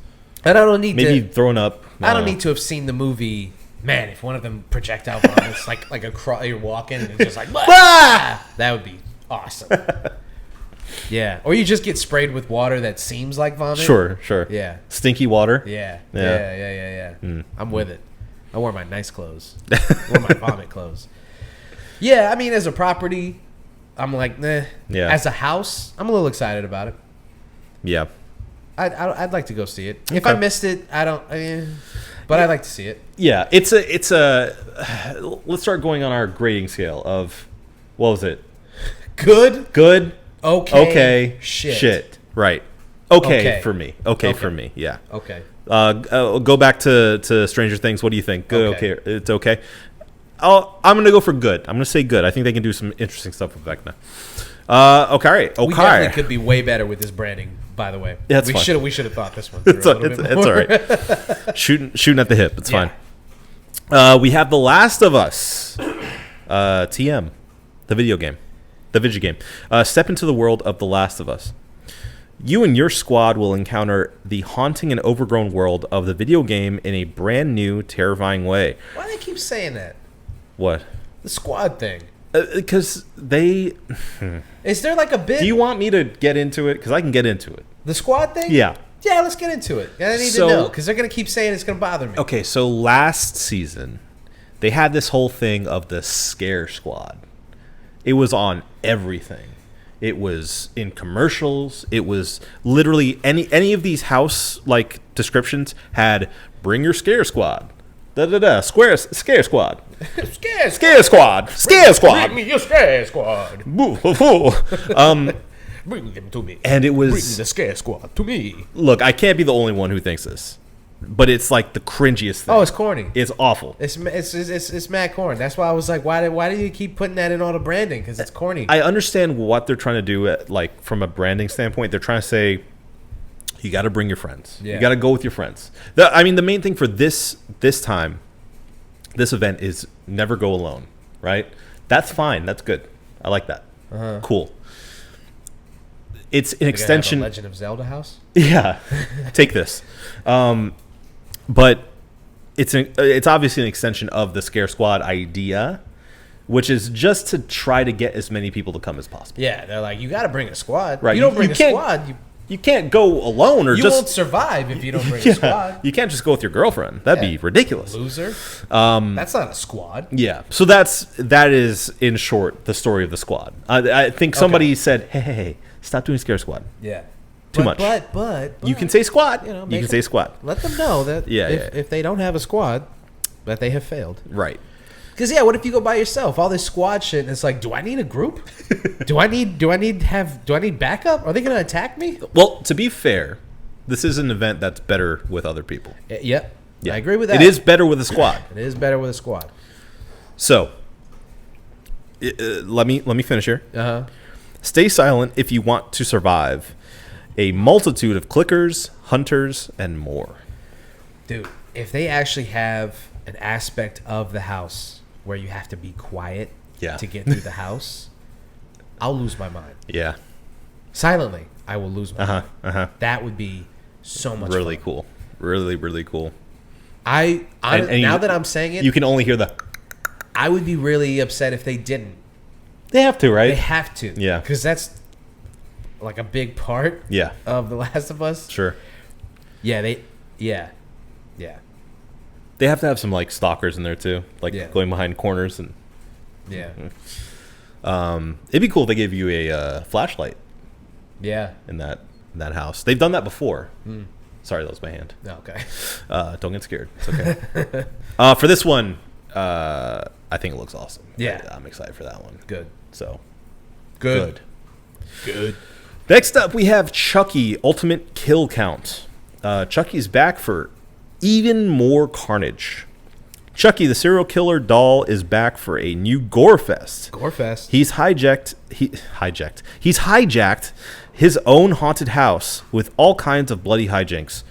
[SPEAKER 1] and I don't need
[SPEAKER 2] maybe
[SPEAKER 1] to.
[SPEAKER 2] throwing up.
[SPEAKER 1] I don't need to have seen the movie. Man, if one of them projectile vomits, like you're walking and it's just like, "Wah!" That would be awesome. Yeah, or you just get sprayed with water that seems like vomit.
[SPEAKER 2] Sure.
[SPEAKER 1] Yeah.
[SPEAKER 2] Stinky water.
[SPEAKER 1] Yeah. I'm with it. I wore my nice clothes. Wore my vomit clothes. Yeah, I mean, as a property, I'm like, nah.
[SPEAKER 2] Yeah.
[SPEAKER 1] As a house, I'm a little excited about it.
[SPEAKER 2] Yeah.
[SPEAKER 1] I'd like to go see it. If I missed it, I don't. But I'd like to see it.
[SPEAKER 2] Yeah. It's a. Let's start going on our grading scale of, what was it?
[SPEAKER 1] Good.
[SPEAKER 2] Okay.
[SPEAKER 1] Shit.
[SPEAKER 2] Right. Okay,
[SPEAKER 1] Okay.
[SPEAKER 2] for me. Okay for me. Yeah.
[SPEAKER 1] Okay.
[SPEAKER 2] Go back to Stranger Things. What do you think? Good.
[SPEAKER 1] Okay.
[SPEAKER 2] Okay. It's okay. I'm gonna go for good. I'm gonna say good. I think they can do some interesting stuff with Vecna. Okay.
[SPEAKER 1] We definitely could be way better with this branding. By the way,
[SPEAKER 2] Yeah, that's
[SPEAKER 1] we
[SPEAKER 2] fine.
[SPEAKER 1] should have thought this one through a little bit more.
[SPEAKER 2] It's all right. Shooting at the hip. It's
[SPEAKER 1] Yeah.
[SPEAKER 2] fine. We have The Last of Us. TM. The video game. The video game. Step into the world of The Last of Us. You and your squad will encounter the haunting and overgrown world of the video game in a brand new, terrifying way.
[SPEAKER 1] Why do they keep saying that?
[SPEAKER 2] What?
[SPEAKER 1] The squad thing.
[SPEAKER 2] Because they...
[SPEAKER 1] Is there like a bit...
[SPEAKER 2] Do you want me to get into it? Because I can get into it.
[SPEAKER 1] The squad thing?
[SPEAKER 2] Yeah.
[SPEAKER 1] Yeah, let's get into it. I need to know, because they're going to keep saying it's going to bother me.
[SPEAKER 2] Okay, so last season, they had this whole thing of the scare squad. It was on everything. It was in commercials. It was literally any of these house like descriptions had bring your scare squad. Scare squad. Scare squad. Scare squad.
[SPEAKER 1] Bring me your scare squad.
[SPEAKER 2] Boo, boo, boo.
[SPEAKER 1] Bring them to me.
[SPEAKER 2] And it was
[SPEAKER 1] Bring the scare squad to me.
[SPEAKER 2] Look, I can't be the only one who thinks this. But it's like the cringiest thing.
[SPEAKER 1] Oh, it's corny.
[SPEAKER 2] It's awful.
[SPEAKER 1] It's mad corn. That's why I was like, why do you keep putting that in all the branding? Because it's corny.
[SPEAKER 2] I understand what they're trying to do at, like, from a branding standpoint. They're trying to say you got to bring your friends.
[SPEAKER 1] Yeah.
[SPEAKER 2] You got to go with your friends. The main thing for this event is never go alone, right? That's fine. That's good. I like that. Cool. It's an extension.
[SPEAKER 1] Legend of Zelda house.
[SPEAKER 2] Yeah, take this. But it's obviously an extension of the Scare Squad idea, which is just to try to get as many people to come as possible.
[SPEAKER 1] Yeah, they're like, you got to bring a squad.
[SPEAKER 2] Right.
[SPEAKER 1] You don't bring a squad.
[SPEAKER 2] You can't go alone, or
[SPEAKER 1] You
[SPEAKER 2] just
[SPEAKER 1] won't survive if you don't bring a squad.
[SPEAKER 2] You can't just go with your girlfriend. That'd be ridiculous.
[SPEAKER 1] Loser. That's not a squad.
[SPEAKER 2] Yeah. So that is in short the story of the squad. I think somebody said, hey, stop doing Scare Squad.
[SPEAKER 1] Yeah.
[SPEAKER 2] Too much.
[SPEAKER 1] But
[SPEAKER 2] you can say squad.
[SPEAKER 1] You
[SPEAKER 2] can say squad.
[SPEAKER 1] Let them know that if they don't have a squad, that they have failed.
[SPEAKER 2] Right.
[SPEAKER 1] Because what if you go by yourself? All this squad shit, and it's like, do I need a group? do I need backup? Are they going to attack me?
[SPEAKER 2] Well, to be fair, this is an event that's better with other people.
[SPEAKER 1] Yep.
[SPEAKER 2] Yeah.
[SPEAKER 1] I agree with that.
[SPEAKER 2] It is better with a squad.
[SPEAKER 1] It is better with a squad.
[SPEAKER 2] So, let me finish here.
[SPEAKER 1] Stay
[SPEAKER 2] silent if you want to survive. A multitude of clickers, hunters, and more.
[SPEAKER 1] Dude, if they actually have an aspect of the house where you have to be quiet to get through the house, I'll lose my mind.
[SPEAKER 2] Yeah.
[SPEAKER 1] Silently, I will lose my mind. That would be so much
[SPEAKER 2] really
[SPEAKER 1] fun.
[SPEAKER 2] Cool. Really, really cool.
[SPEAKER 1] Now that I'm saying it,
[SPEAKER 2] you can only hear the...
[SPEAKER 1] I would be really upset if they didn't.
[SPEAKER 2] They have to, right?
[SPEAKER 1] They have to.
[SPEAKER 2] Yeah.
[SPEAKER 1] Because that's like a big part of The Last of Us.
[SPEAKER 2] Sure.
[SPEAKER 1] Yeah, they
[SPEAKER 2] have to have some like stalkers in there too, like going behind corners and it'd be cool if they gave you a flashlight.
[SPEAKER 1] Yeah.
[SPEAKER 2] In that house, they've done that before. Sorry, that was my hand.
[SPEAKER 1] Okay.
[SPEAKER 2] Don't get scared. It's okay. For this one, I think it looks awesome.
[SPEAKER 1] Yeah,
[SPEAKER 2] I'm excited for that one.
[SPEAKER 1] Good.
[SPEAKER 2] So
[SPEAKER 1] good.
[SPEAKER 2] Next up, we have Chucky Ultimate Kill Count. Chucky's back for even more carnage. Chucky, the serial killer doll, is back for a new gore fest. He's hijacked his own haunted house with all kinds of bloody hijinks.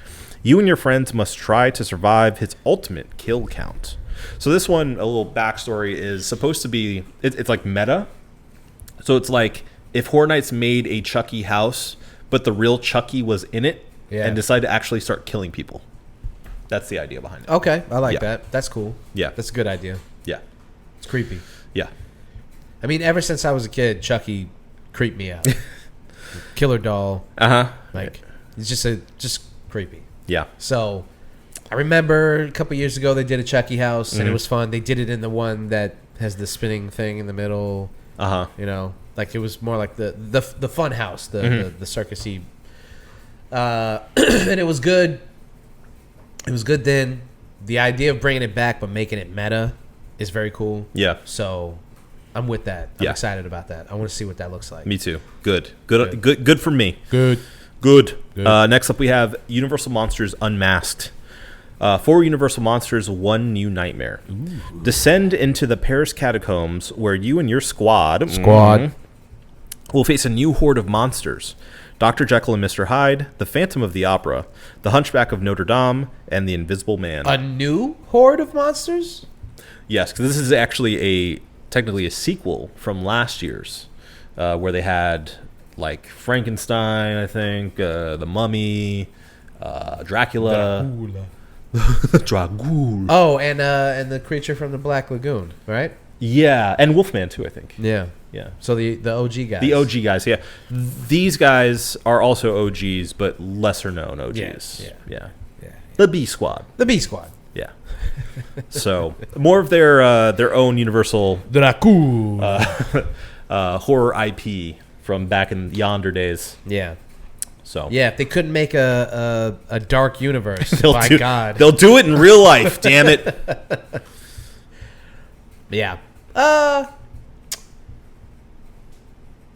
[SPEAKER 2] You and your friends must try to survive his ultimate kill count. So this one, a little backstory, is supposed to be it's like meta. So it's like if Horror Nights made a Chucky house, but the real Chucky was in it and decided to actually start killing people. That's the idea behind it.
[SPEAKER 1] Okay, I like that. That's cool.
[SPEAKER 2] Yeah.
[SPEAKER 1] That's a good idea.
[SPEAKER 2] Yeah.
[SPEAKER 1] It's creepy.
[SPEAKER 2] Yeah.
[SPEAKER 1] I mean, ever since I was a kid, Chucky creeped me out. Killer doll. Like, it's just creepy.
[SPEAKER 2] Yeah.
[SPEAKER 1] So, I remember a couple years ago they did a Chucky house, and it was fun. They did it in the one that has the spinning thing in the middle. You know, like it was more like the fun house, the circusy. And it was good. It was good then. The idea of bringing it back but making it meta is very cool.
[SPEAKER 2] Yeah.
[SPEAKER 1] So I'm with that. I'm excited about that. I want to see what that looks like.
[SPEAKER 2] Me too. Good for me. Good. Next up we have Universal Monsters Unmasked. 4 Universal Monsters, 1 new nightmare. Ooh. Descend into the Paris catacombs where you and your squad will face a new horde of monsters. Dr. Jekyll and Mr. Hyde, the Phantom of the Opera, the Hunchback of Notre Dame, and the Invisible Man.
[SPEAKER 1] A new horde of monsters?
[SPEAKER 2] Yes, because this is actually technically a sequel from last year's, where they had like Frankenstein, I think, the Mummy, Dracula. Dracula.
[SPEAKER 1] Oh, and the creature from the Black Lagoon, right?
[SPEAKER 2] Yeah, and Wolfman too, I think.
[SPEAKER 1] Yeah.
[SPEAKER 2] Yeah.
[SPEAKER 1] So the OG guys.
[SPEAKER 2] The OG guys, yeah. These guys are also OGs, but lesser known OGs.
[SPEAKER 1] Yes,
[SPEAKER 2] Yeah.
[SPEAKER 1] Yeah.
[SPEAKER 2] The B Squad.
[SPEAKER 1] The B Squad.
[SPEAKER 2] Yeah. So more of their own Universal
[SPEAKER 1] Dracula.
[SPEAKER 2] horror IP from back in yonder days.
[SPEAKER 1] Yeah.
[SPEAKER 2] So
[SPEAKER 1] Yeah, if they couldn't make a dark universe, God.
[SPEAKER 2] they'll do it in real life. Damn it.
[SPEAKER 1] Yeah.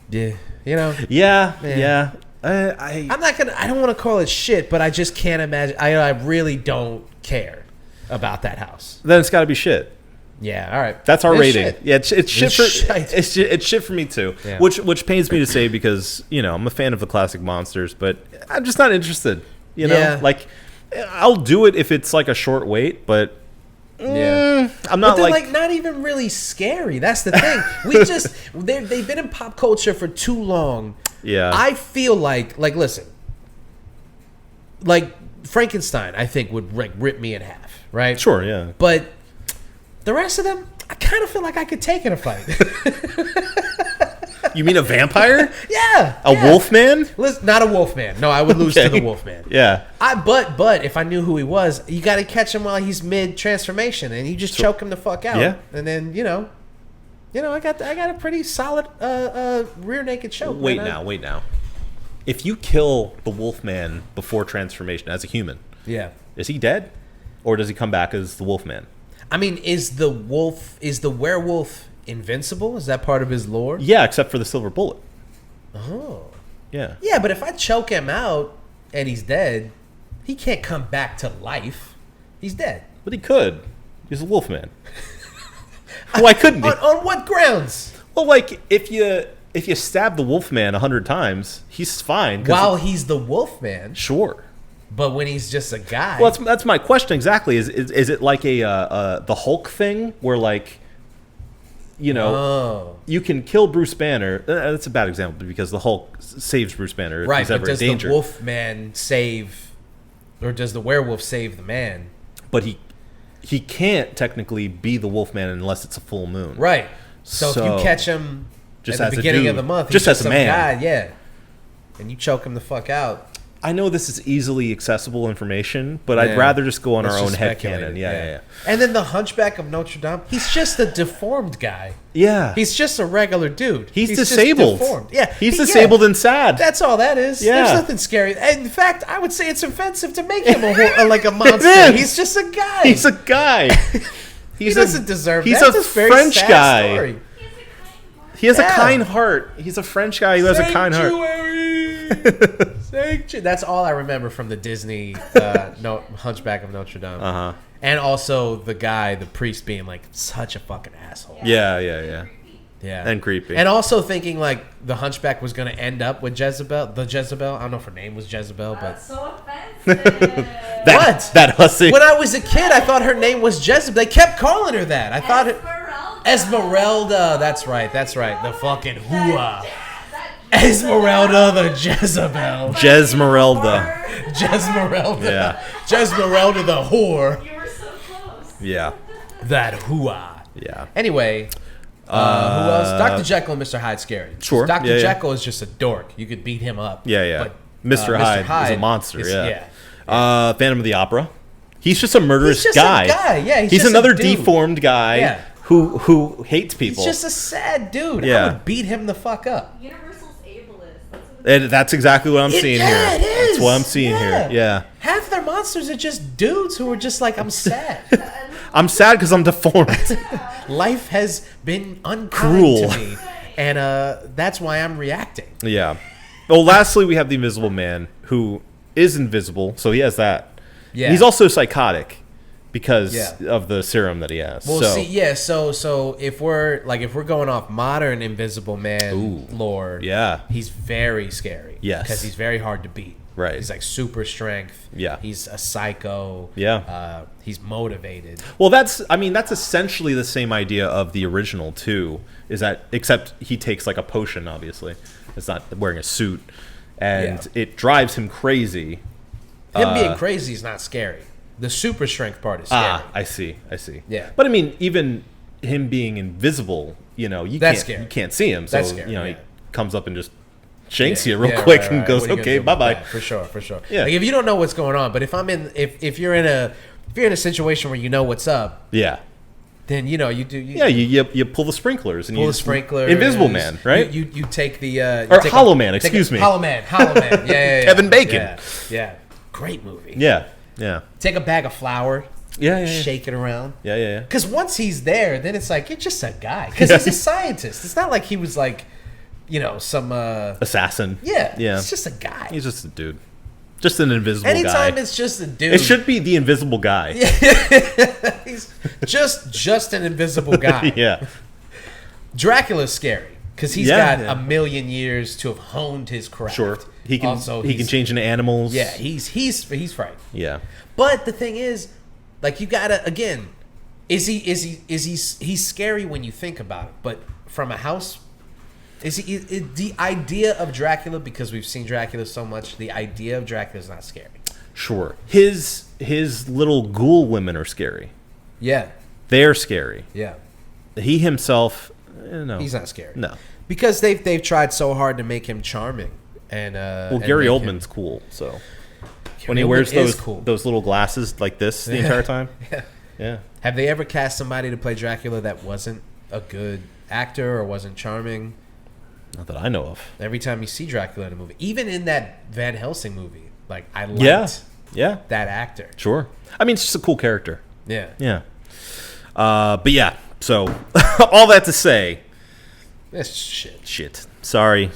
[SPEAKER 1] Yeah. You know.
[SPEAKER 2] Yeah.
[SPEAKER 1] I'm not gonna. I don't want to call it shit, but I just can't imagine. I really don't care about that house.
[SPEAKER 2] Then it's got to be shit.
[SPEAKER 1] Yeah. All right.
[SPEAKER 2] That's our
[SPEAKER 1] It's
[SPEAKER 2] rating.
[SPEAKER 1] shit.
[SPEAKER 2] Yeah, it's shit
[SPEAKER 1] It's
[SPEAKER 2] for
[SPEAKER 1] shite.
[SPEAKER 2] it's shit for me too.
[SPEAKER 1] Yeah.
[SPEAKER 2] Which pains me to say because I'm a fan of the classic monsters, but I'm just not interested.
[SPEAKER 1] Yeah.
[SPEAKER 2] Like I'll do it if it's like a short wait, but
[SPEAKER 1] Yeah.
[SPEAKER 2] I'm
[SPEAKER 1] But
[SPEAKER 2] not
[SPEAKER 1] they're
[SPEAKER 2] like
[SPEAKER 1] not even really scary. That's the thing. We just they've been in pop culture for too long.
[SPEAKER 2] Yeah.
[SPEAKER 1] I feel like listen, like Frankenstein, I think would rip me in half, right?
[SPEAKER 2] sure, yeah.
[SPEAKER 1] But the rest of them, I kind of feel like I could take in a fight.
[SPEAKER 2] You mean a vampire?
[SPEAKER 1] Yeah.
[SPEAKER 2] A wolf man?
[SPEAKER 1] Listen, not a wolf man. No, I would lose to the wolf man.
[SPEAKER 2] Yeah.
[SPEAKER 1] But if I knew who he was, you got to catch him while he's mid transformation, and you just choke him the fuck out.
[SPEAKER 2] Yeah.
[SPEAKER 1] And then I got a pretty solid rear naked choke.
[SPEAKER 2] Wait
[SPEAKER 1] man.
[SPEAKER 2] now. If you kill the wolf man before transformation as a human,
[SPEAKER 1] Yeah.
[SPEAKER 2] is he dead? Or does he come back as the wolf man?
[SPEAKER 1] I mean, is the werewolf invincible? Is that part of his lore?
[SPEAKER 2] Yeah, except for the silver bullet.
[SPEAKER 1] Oh.
[SPEAKER 2] Yeah.
[SPEAKER 1] Yeah, but if I choke him out and he's dead, he can't come back to life. He's dead.
[SPEAKER 2] But he could. He's a wolf man. Why couldn't he?
[SPEAKER 1] On what grounds?
[SPEAKER 2] Well, like if you stab the wolf man 100 times, he's fine.
[SPEAKER 1] While he's the wolf man,
[SPEAKER 2] sure.
[SPEAKER 1] but when he's just a guy.
[SPEAKER 2] Well, that's my question exactly. Is it like the Hulk thing where like you can kill Bruce Banner? That's a bad example because the Hulk saves Bruce Banner if
[SPEAKER 1] right,
[SPEAKER 2] he's
[SPEAKER 1] but
[SPEAKER 2] ever in
[SPEAKER 1] does
[SPEAKER 2] danger.
[SPEAKER 1] the wolf man save, or does the werewolf save the man?
[SPEAKER 2] But he can't technically be the wolf man unless it's a full moon.
[SPEAKER 1] Right. So if
[SPEAKER 2] So,
[SPEAKER 1] you catch him
[SPEAKER 2] just
[SPEAKER 1] at
[SPEAKER 2] as
[SPEAKER 1] the
[SPEAKER 2] a
[SPEAKER 1] beginning
[SPEAKER 2] dude,
[SPEAKER 1] of the month,
[SPEAKER 2] just
[SPEAKER 1] he's
[SPEAKER 2] as a
[SPEAKER 1] some
[SPEAKER 2] man.
[SPEAKER 1] guy, yeah, and you choke him the fuck out.
[SPEAKER 2] I know this is easily accessible information, but I'd
[SPEAKER 1] Yeah.
[SPEAKER 2] rather just go on
[SPEAKER 1] Let's
[SPEAKER 2] our own
[SPEAKER 1] just speculate
[SPEAKER 2] headcanon.
[SPEAKER 1] it,
[SPEAKER 2] Yeah.
[SPEAKER 1] And then the Hunchback of Notre Dame, he's just a deformed guy.
[SPEAKER 2] Yeah.
[SPEAKER 1] He's just a regular dude.
[SPEAKER 2] He's
[SPEAKER 1] just
[SPEAKER 2] disabled.
[SPEAKER 1] deformed. Yeah,
[SPEAKER 2] He's disabled and sad.
[SPEAKER 1] That's all that is.
[SPEAKER 2] Yeah.
[SPEAKER 1] There's nothing scary. In fact, I would say it's offensive to make him like a monster.
[SPEAKER 2] is.
[SPEAKER 1] He's just a guy.
[SPEAKER 2] He's a guy.
[SPEAKER 1] He doesn't deserve
[SPEAKER 2] He's
[SPEAKER 1] that.
[SPEAKER 2] a
[SPEAKER 1] It's very
[SPEAKER 2] French
[SPEAKER 1] sad
[SPEAKER 2] guy.
[SPEAKER 1] story.
[SPEAKER 2] He has a
[SPEAKER 1] Yeah.
[SPEAKER 2] kind heart. He's a French guy who has a kind heart.
[SPEAKER 1] Sanctuary. That's all I remember from the Disney Hunchback of Notre Dame.
[SPEAKER 2] Uh-huh.
[SPEAKER 1] And also the guy, the priest, being like such a fucking asshole.
[SPEAKER 2] Yeah.
[SPEAKER 1] Yeah.
[SPEAKER 2] And creepy.
[SPEAKER 1] And also thinking like the Hunchback was going to end up with Jezebel. The Jezebel. I don't know if her name was Jezebel, but
[SPEAKER 3] That's so offensive.
[SPEAKER 1] What?
[SPEAKER 2] That hussy.
[SPEAKER 1] when I was a kid, I thought her name was Jezebel. They kept calling her that. I thought Esmeralda. That's right. The fucking hooah. Esmeralda the Jezebel.
[SPEAKER 2] Jesmeralda.
[SPEAKER 1] Jesmeralda.
[SPEAKER 2] Yeah.
[SPEAKER 1] Jesmeralda the whore.
[SPEAKER 3] You were so close.
[SPEAKER 2] Yeah.
[SPEAKER 1] That hooah.
[SPEAKER 2] Yeah.
[SPEAKER 1] Anyway, who else? Dr. Jekyll and Mr. Hyde scary.
[SPEAKER 2] Sure.
[SPEAKER 1] Dr.
[SPEAKER 2] Yeah, yeah.
[SPEAKER 1] Jekyll is just a dork. You could beat him up.
[SPEAKER 2] Yeah.
[SPEAKER 1] But,
[SPEAKER 2] Mr. Hyde is a monster.
[SPEAKER 1] is-
[SPEAKER 2] Yeah. Phantom of the Opera. He's just a murderous
[SPEAKER 1] He's just
[SPEAKER 2] guy.
[SPEAKER 1] a guy. Yeah, he's
[SPEAKER 2] He's
[SPEAKER 1] just a
[SPEAKER 2] another
[SPEAKER 1] dude.
[SPEAKER 2] deformed guy
[SPEAKER 1] Yeah.
[SPEAKER 2] who hates people.
[SPEAKER 1] He's just a sad dude.
[SPEAKER 2] Yeah.
[SPEAKER 1] I would beat him the fuck up.
[SPEAKER 3] Universal's ableist. That's what
[SPEAKER 2] And that's exactly what I'm seeing here.
[SPEAKER 1] It is.
[SPEAKER 2] That's what I'm seeing here. Yeah.
[SPEAKER 1] Half their monsters are just dudes who are just like, I'm sad.
[SPEAKER 2] I'm sad because I'm deformed.
[SPEAKER 1] Life has been unkind
[SPEAKER 2] Cruel.
[SPEAKER 1] to me. And that's why I'm reacting.
[SPEAKER 2] Yeah. Well, lastly, we have the Invisible Man, who is invisible, so he has that.
[SPEAKER 1] Yeah.
[SPEAKER 2] He's also psychotic. because
[SPEAKER 1] Yeah.
[SPEAKER 2] of the serum that he has.
[SPEAKER 1] Well,
[SPEAKER 2] so,
[SPEAKER 1] see, yeah. So if we're going off modern Invisible Man
[SPEAKER 2] Ooh.
[SPEAKER 1] lore,
[SPEAKER 2] Yeah.
[SPEAKER 1] he's very scary.
[SPEAKER 2] Yes.
[SPEAKER 1] because he's very hard to beat.
[SPEAKER 2] Right.
[SPEAKER 1] He's like super strength.
[SPEAKER 2] Yeah.
[SPEAKER 1] He's a psycho.
[SPEAKER 2] Yeah.
[SPEAKER 1] He's motivated.
[SPEAKER 2] Well, that's essentially the same idea of the original too. Is that except he takes like a potion? Obviously, it's not wearing a suit, and it drives him crazy.
[SPEAKER 1] Him being crazy is not scary. The super strength part is scary.
[SPEAKER 2] I see.
[SPEAKER 1] Yeah.
[SPEAKER 2] But I mean, even him being invisible,
[SPEAKER 1] That's scary.
[SPEAKER 2] you can't see him. So
[SPEAKER 1] That's scary,
[SPEAKER 2] he comes up and just shanks you
[SPEAKER 1] Yeah,
[SPEAKER 2] real quick
[SPEAKER 1] right,
[SPEAKER 2] and
[SPEAKER 1] right.
[SPEAKER 2] goes,
[SPEAKER 1] What are you
[SPEAKER 2] "Okay,
[SPEAKER 1] gonna do
[SPEAKER 2] bye
[SPEAKER 1] about
[SPEAKER 2] bye."
[SPEAKER 1] that? For sure.
[SPEAKER 2] Yeah.
[SPEAKER 1] Like if you don't know what's going on, but if you're in a situation where you know what's up,
[SPEAKER 2] Yeah.
[SPEAKER 1] then you do.
[SPEAKER 2] You pull the sprinklers and
[SPEAKER 1] Pull
[SPEAKER 2] you
[SPEAKER 1] the sprinkler.
[SPEAKER 2] Invisible Man, right?
[SPEAKER 1] You take the
[SPEAKER 2] Or Hollow Man, excuse me.
[SPEAKER 1] Hollow Man. Yeah.
[SPEAKER 2] Kevin Bacon.
[SPEAKER 1] Yeah. Great movie.
[SPEAKER 2] Yeah.
[SPEAKER 1] Take a bag of flour.
[SPEAKER 2] Yeah.
[SPEAKER 1] Shake it around.
[SPEAKER 2] Yeah.
[SPEAKER 1] Because once he's there, then it's like you're just a guy. Because he's a scientist. It's not like he was like, some.
[SPEAKER 2] Assassin.
[SPEAKER 1] Yeah.
[SPEAKER 2] Yeah.
[SPEAKER 1] It's just a guy.
[SPEAKER 2] He's just a dude. Just an invisible
[SPEAKER 1] Anytime
[SPEAKER 2] guy.
[SPEAKER 1] it's just a dude.
[SPEAKER 2] It should be the invisible guy.
[SPEAKER 1] He's just an invisible guy.
[SPEAKER 2] Yeah.
[SPEAKER 1] Dracula's scary because he's got a million years to have honed his craft.
[SPEAKER 2] Sure. He can
[SPEAKER 1] Also,
[SPEAKER 2] he can change into animals.
[SPEAKER 1] Yeah, he's frightening.
[SPEAKER 2] Yeah.
[SPEAKER 1] But the thing is, like you gotta again, he's scary when you think about it. But from a house, is the idea of Dracula, because we've seen Dracula so much, the idea of Dracula is not scary.
[SPEAKER 2] Sure. His little ghoul women are scary.
[SPEAKER 1] Yeah.
[SPEAKER 2] They're scary.
[SPEAKER 1] Yeah.
[SPEAKER 2] He himself, no.
[SPEAKER 1] He's not scary.
[SPEAKER 2] No.
[SPEAKER 1] Because they've tried so hard to make him charming. And
[SPEAKER 2] Well, Gary Oldman's cool, so when he
[SPEAKER 1] Oldman
[SPEAKER 2] wears
[SPEAKER 1] is cool.
[SPEAKER 2] those little glasses like this the entire time. Yeah.
[SPEAKER 1] Have they ever cast somebody to play Dracula that wasn't a good actor or wasn't charming?
[SPEAKER 2] Not that I know of.
[SPEAKER 1] Every time you see Dracula in a movie, even in that Van Helsing movie, like I liked
[SPEAKER 2] Yeah.
[SPEAKER 1] that actor.
[SPEAKER 2] Sure. I mean, it's just a cool character.
[SPEAKER 1] Yeah.
[SPEAKER 2] Yeah. But yeah, so all that to say,
[SPEAKER 1] That's shit.
[SPEAKER 2] Sorry.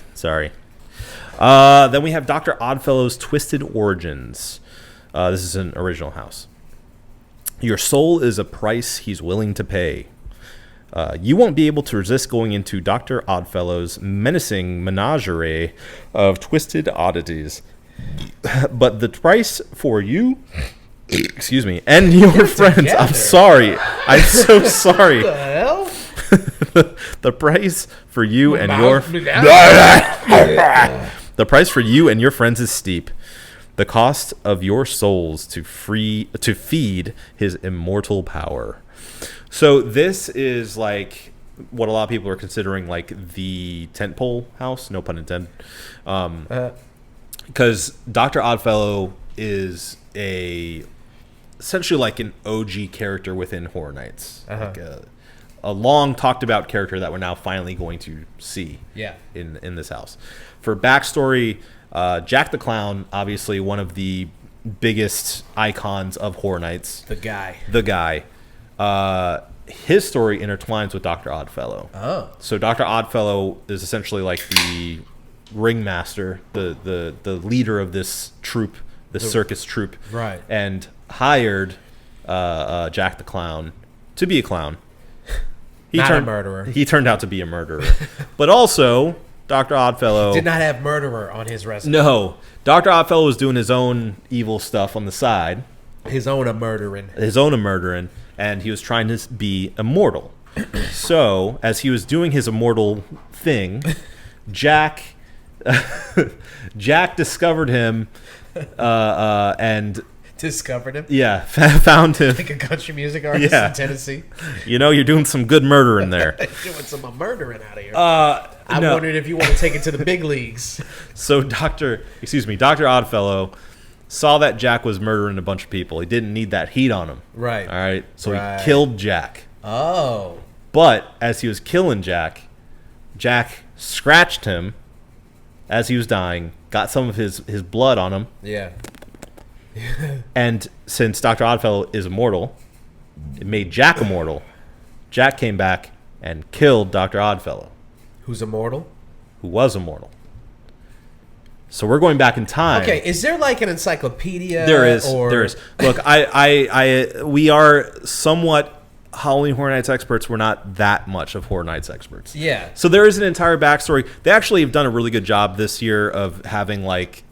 [SPEAKER 2] Then we have Dr. Oddfellow's Twisted Origins. This is an original house. Your soul is a price he's willing to pay. You won't be able to resist going into Dr. Oddfellow's menacing menagerie of twisted oddities. But the price for you, excuse me, and your friends,
[SPEAKER 1] together.
[SPEAKER 2] I'm sorry. I'm so sorry.
[SPEAKER 1] What the hell?
[SPEAKER 2] The price for you and your the price for you and your friends is steep. The cost of your souls to feed his immortal power. So this is like what a lot of people are considering like the tentpole house, no pun intended. Because Dr. Oddfellow is essentially like an OG character within Horror Nights. Like a long talked about character that we're now finally going to see in this house. For backstory, Jack the Clown, obviously one of the biggest icons of Horror Nights.
[SPEAKER 1] The guy.
[SPEAKER 2] His story intertwines with Dr. Oddfellow.
[SPEAKER 1] Oh.
[SPEAKER 2] So Dr. Oddfellow is essentially like the ringmaster, the leader of this troupe, this circus troupe.
[SPEAKER 1] Right.
[SPEAKER 2] And hired Jack the Clown to be a clown.
[SPEAKER 1] Not a murderer.
[SPEAKER 2] He turned out to be a murderer. But also, Dr. Oddfellow
[SPEAKER 1] Did not have murderer on his resume.
[SPEAKER 2] No. Dr. Oddfellow was doing his own evil stuff on the side.
[SPEAKER 1] His own a murdering.
[SPEAKER 2] And he was trying to be immortal. So, as he was doing his immortal thing, Jack discovered him and
[SPEAKER 1] Discovered him?
[SPEAKER 2] yeah, found him.
[SPEAKER 1] Like a country music artist in Tennessee.
[SPEAKER 2] You're doing some good murdering there.
[SPEAKER 1] Doing some murdering out of here.
[SPEAKER 2] I
[SPEAKER 1] wondered if you want to take it to the big leagues.
[SPEAKER 2] So Dr. Oddfellow saw that Jack was murdering a bunch of people. He didn't need that heat on him.
[SPEAKER 1] Right.
[SPEAKER 2] All right. So
[SPEAKER 1] Right.
[SPEAKER 2] he killed Jack.
[SPEAKER 1] Oh.
[SPEAKER 2] But as he was killing Jack scratched him as he was dying, got some of his blood on him.
[SPEAKER 1] Yeah.
[SPEAKER 2] And since Dr. Oddfellow is immortal, it made Jack immortal. Jack came back and killed Dr. Oddfellow,
[SPEAKER 1] Who's immortal?
[SPEAKER 2] who was immortal. So we're going back in time.
[SPEAKER 1] Okay, is there like an encyclopedia?
[SPEAKER 2] There is.
[SPEAKER 1] Or...
[SPEAKER 2] There is. Look, we are somewhat Halloween Horror Nights experts. We're not that much of Horror Nights experts.
[SPEAKER 1] Yeah.
[SPEAKER 2] So there is an entire backstory. They actually have done a really good job this year of having like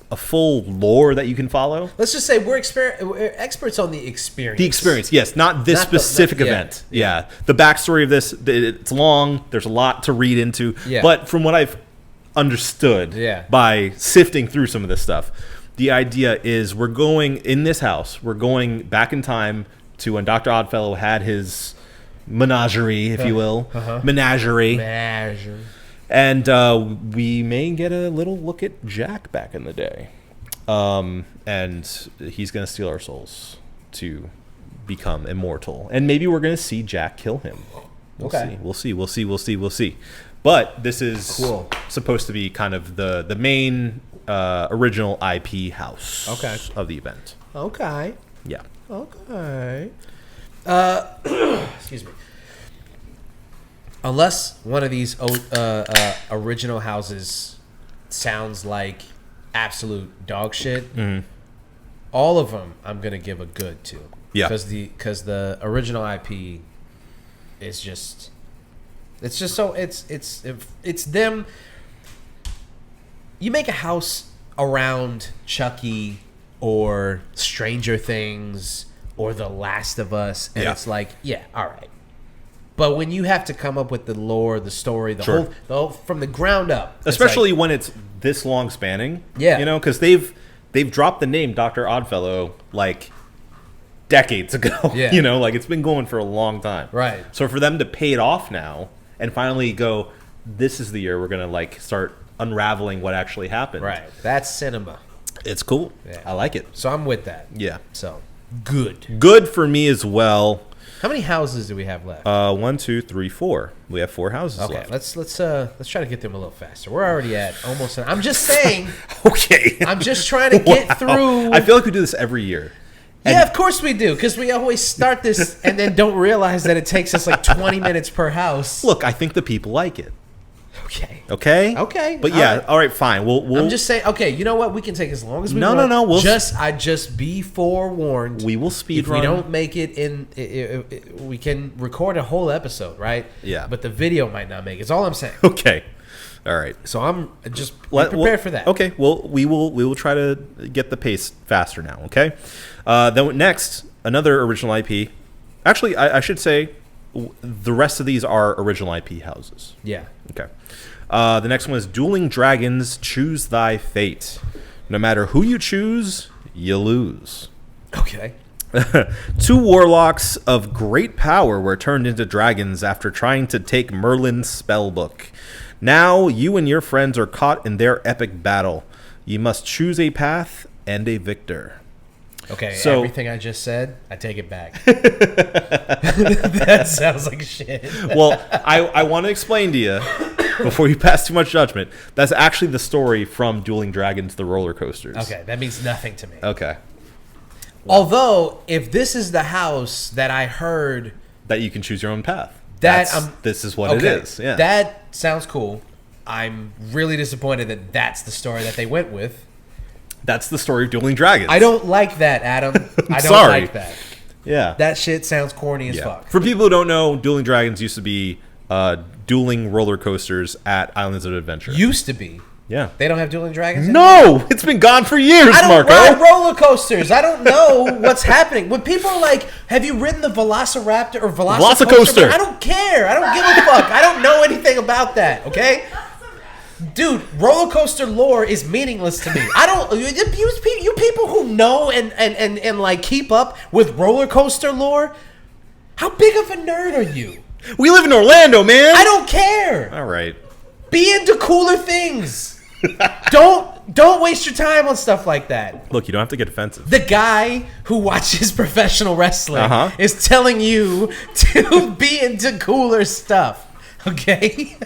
[SPEAKER 2] a full lore that you can follow.
[SPEAKER 1] Let's just say we're experts on the experience.
[SPEAKER 2] The experience, yes, not this specific event. Yeah. The backstory of this, it's long. There's a lot to read into.
[SPEAKER 1] Yeah.
[SPEAKER 2] But from what I've understood by sifting through some of this stuff, the idea is we're going in this house. We're going back in time to when Dr. Oddfellow had his menagerie, if you will. Menagerie. And we may get a little look at Jack back in the day. And he's going to steal our souls to become immortal. And maybe we're going to see Jack kill him. We'll see. But this is supposed to be kind of the main original IP house of the event.
[SPEAKER 1] Okay.
[SPEAKER 2] Yeah.
[SPEAKER 1] Okay. Excuse me. Unless one of these original houses sounds like absolute dog shit, all of them I'm gonna give a good to.
[SPEAKER 2] Yeah.
[SPEAKER 1] Because the original IP is just so it's them. You make a house around Chucky or Stranger Things or The Last of Us, and it's like, yeah, all right. But when you have to come up with the lore, the story, the whole from the ground up,
[SPEAKER 2] especially when it's this long spanning, you know, because they've dropped the name Dr. Oddfellow like decades ago, you know, like it's been going for a long time,
[SPEAKER 1] right? So
[SPEAKER 2] for them to pay it off now and finally go, this is the year we're gonna like start unraveling what actually happened,
[SPEAKER 1] right? That's cinema.
[SPEAKER 2] It's cool. I like it.
[SPEAKER 1] So I'm with that.
[SPEAKER 2] Yeah.
[SPEAKER 1] So good
[SPEAKER 2] for me as well.
[SPEAKER 1] How many houses do we have left?
[SPEAKER 2] 1, 2, 3, 4. We have 4 houses left.
[SPEAKER 1] Let's try to get them a little faster. We're already at almost. I'm just saying.
[SPEAKER 2] Okay.
[SPEAKER 1] I'm just trying to get through.
[SPEAKER 2] I feel like we do this every year.
[SPEAKER 1] Yeah, of course we do, because we always start this and then don't realize that it takes us like 20 minutes per house.
[SPEAKER 2] Look, I think the people like it.
[SPEAKER 1] Okay.
[SPEAKER 2] But yeah, all right, fine. We'll
[SPEAKER 1] I'm just saying. Okay, you know what? We can take as long as we want.
[SPEAKER 2] No.
[SPEAKER 1] I just be forewarned.
[SPEAKER 2] We will speed
[SPEAKER 1] if
[SPEAKER 2] run.
[SPEAKER 1] we don't make it in, we can record a whole episode, right?
[SPEAKER 2] Yeah.
[SPEAKER 1] But the video might not make it. That's all I'm saying.
[SPEAKER 2] Okay. All right.
[SPEAKER 1] So I'm just prepared for that.
[SPEAKER 2] Okay. Well, we will try to get the pace faster now. Okay. Then next, another original IP. Actually, I should say the rest of these are original IP houses.
[SPEAKER 1] Yeah.
[SPEAKER 2] Okay. The next one is Dueling Dragons, Choose Thy Fate. No matter who you choose, you lose.
[SPEAKER 1] Okay.
[SPEAKER 2] 2 warlocks of great power were turned into dragons after trying to take Merlin's spellbook. Now you and your friends are caught in their epic battle. You must choose a path and a victor.
[SPEAKER 1] Okay,
[SPEAKER 2] so,
[SPEAKER 1] everything I just said, I take it back. That sounds like shit.
[SPEAKER 2] Well, I want to explain to you, before you pass too much judgment, that's actually the story from Dueling Dragons, the roller coasters.
[SPEAKER 1] Okay, that means nothing to me.
[SPEAKER 2] Okay.
[SPEAKER 1] Although, if this is the house that I heard...
[SPEAKER 2] That you can choose your own path. This is what it is. Yeah.
[SPEAKER 1] That sounds cool. I'm really disappointed that that's the story that they went with.
[SPEAKER 2] That's the story of Dueling Dragons.
[SPEAKER 1] I don't like that, Adam. I don't
[SPEAKER 2] sorry.
[SPEAKER 1] like that.
[SPEAKER 2] Yeah.
[SPEAKER 1] That shit sounds corny as fuck.
[SPEAKER 2] For people who don't know, Dueling Dragons used to be dueling roller coasters at Islands of Adventure.
[SPEAKER 1] Used to be.
[SPEAKER 2] Yeah.
[SPEAKER 1] They don't have dueling dragons
[SPEAKER 2] anymore? No! It's been gone for years,
[SPEAKER 1] I don't
[SPEAKER 2] Marco.
[SPEAKER 1] ride roller coasters. I don't know what's happening. When people are like, have you ridden the Velociraptor or Velocicoaster? I don't care. I don't give a fuck. I don't know anything about that, okay? Dude, roller coaster lore is meaningless to me. I don't... You people who know and like keep up with roller coaster lore, how big of a nerd are you?
[SPEAKER 2] We live in Orlando, man.
[SPEAKER 1] I don't care.
[SPEAKER 2] All right.
[SPEAKER 1] Be into cooler things. Don't waste your time on stuff like that.
[SPEAKER 2] Look, you don't have to get offensive.
[SPEAKER 1] The guy who watches professional wrestling is telling you to be into cooler stuff. Okay?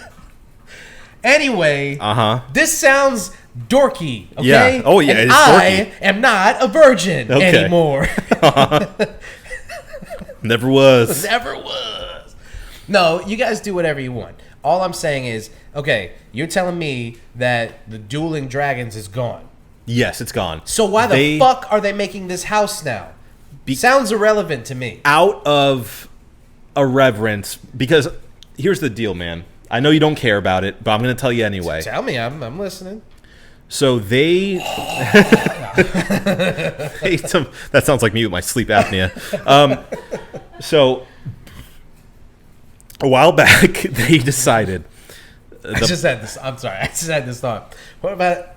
[SPEAKER 1] Anyway, this sounds dorky. Okay?
[SPEAKER 2] Yeah. Oh, yeah.
[SPEAKER 1] And
[SPEAKER 2] it's dorky.
[SPEAKER 1] I am not a virgin anymore.
[SPEAKER 2] Never was.
[SPEAKER 1] Never was. No, you guys do whatever you want. All I'm saying is, okay, you're telling me that the dueling dragons is gone.
[SPEAKER 2] Yes, it's gone.
[SPEAKER 1] So why the fuck are they making this house now? Sounds irrelevant to me.
[SPEAKER 2] Out of irreverence, because here's the deal, man. I know you don't care about it, but I'm going to tell you anyway.
[SPEAKER 1] Tell me, I'm listening.
[SPEAKER 2] So that sounds like me with my sleep apnea. So a while back, they decided.
[SPEAKER 1] I just had this thought. What about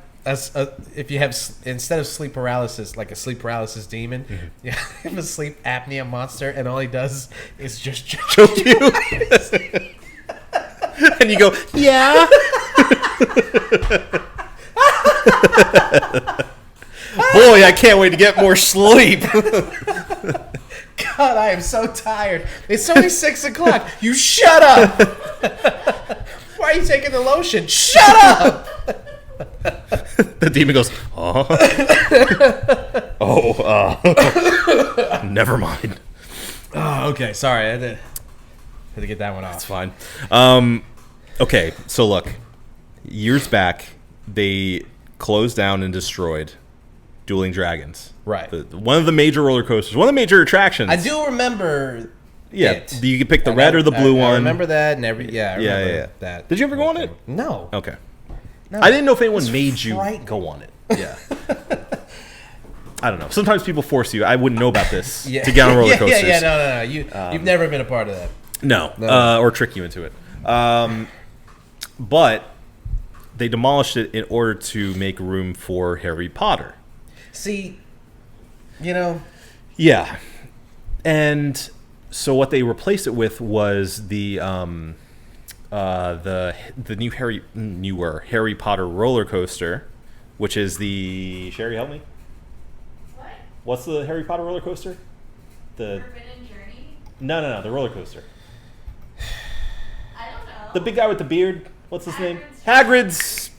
[SPEAKER 1] if you have, instead of sleep paralysis, like a sleep paralysis demon, you have a sleep apnea monster, and all he does is just choke you,
[SPEAKER 2] and you go, yeah. Boy, I can't wait to get more sleep.
[SPEAKER 1] God, I am so tired. It's only 6 o'clock. You shut up. Why are you taking the lotion? Shut up.
[SPEAKER 2] The demon goes, never mind.
[SPEAKER 1] Oh, okay. Sorry, I had to get that one off.
[SPEAKER 2] That's fine. Okay, so look, years back, they closed down and destroyed Dueling Dragons.
[SPEAKER 1] Right.
[SPEAKER 2] One of the major roller coasters, one of the major attractions.
[SPEAKER 1] I do remember.
[SPEAKER 2] Yeah,
[SPEAKER 1] it.
[SPEAKER 2] you could pick the red or the blue one.
[SPEAKER 1] I remember that, and I remember that.
[SPEAKER 2] Did you ever go on it?
[SPEAKER 1] No.
[SPEAKER 2] Okay.
[SPEAKER 1] No.
[SPEAKER 2] I didn't know if anyone made you
[SPEAKER 1] frightening.
[SPEAKER 2] go on it. Yeah. I don't know. Sometimes people force you. I wouldn't know about this to get on roller coasters.
[SPEAKER 1] No. You've never been a part of that.
[SPEAKER 2] No. Or trick you into it. But they demolished it in order to make room for Harry Potter.
[SPEAKER 1] See,
[SPEAKER 2] Yeah. And so what they replaced it with was the newer Harry Potter roller coaster, which is the Sherry, help me.
[SPEAKER 3] What?
[SPEAKER 2] What's the Harry Potter roller coaster? The
[SPEAKER 3] Forbidden Journey?
[SPEAKER 2] No, the roller coaster.
[SPEAKER 3] I don't know.
[SPEAKER 2] The big guy with the beard. What's his name? Hagrid's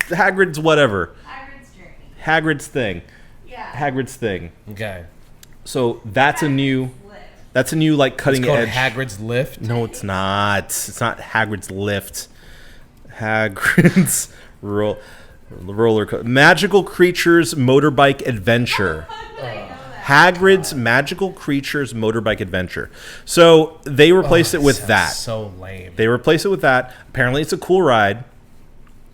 [SPEAKER 2] whatever.
[SPEAKER 3] Hagrid's Journey.
[SPEAKER 2] Hagrid's thing.
[SPEAKER 3] Yeah.
[SPEAKER 2] Hagrid's thing.
[SPEAKER 1] Okay.
[SPEAKER 2] So that's a new like cutting
[SPEAKER 1] It's called
[SPEAKER 2] edge.
[SPEAKER 1] Hagrid's Lift.
[SPEAKER 2] No, it's not. It's not Hagrid's Lift. Hagrid's roller coaster. Magical Creatures Motorbike Adventure. Hagrid's Magical Creatures Motorbike Adventure. So they replaced it with that.
[SPEAKER 1] So lame.
[SPEAKER 2] They replaced it with that. Apparently, it's a cool ride.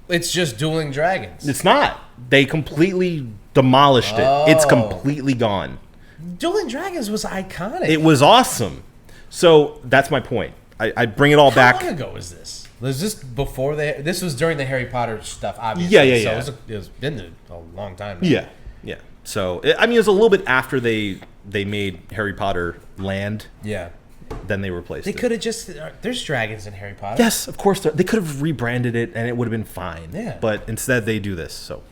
[SPEAKER 1] It's just Dueling Dragons.
[SPEAKER 2] It's not. They completely demolished it. It's completely gone.
[SPEAKER 1] Dueling Dragons was iconic.
[SPEAKER 2] It was awesome. So that's my point. I bring it all back.
[SPEAKER 1] How long ago was this? Was this before this was during the Harry Potter stuff, obviously.
[SPEAKER 2] Yeah.
[SPEAKER 1] So it was been a long time now.
[SPEAKER 2] Yeah. So it was a little bit after they made Harry Potter Land.
[SPEAKER 1] Yeah.
[SPEAKER 2] Then they replaced it.
[SPEAKER 1] They could have just. There's dragons in Harry Potter.
[SPEAKER 2] Yes, of course. They could have rebranded it and it would have been fine.
[SPEAKER 1] Yeah.
[SPEAKER 2] But instead they do this. So,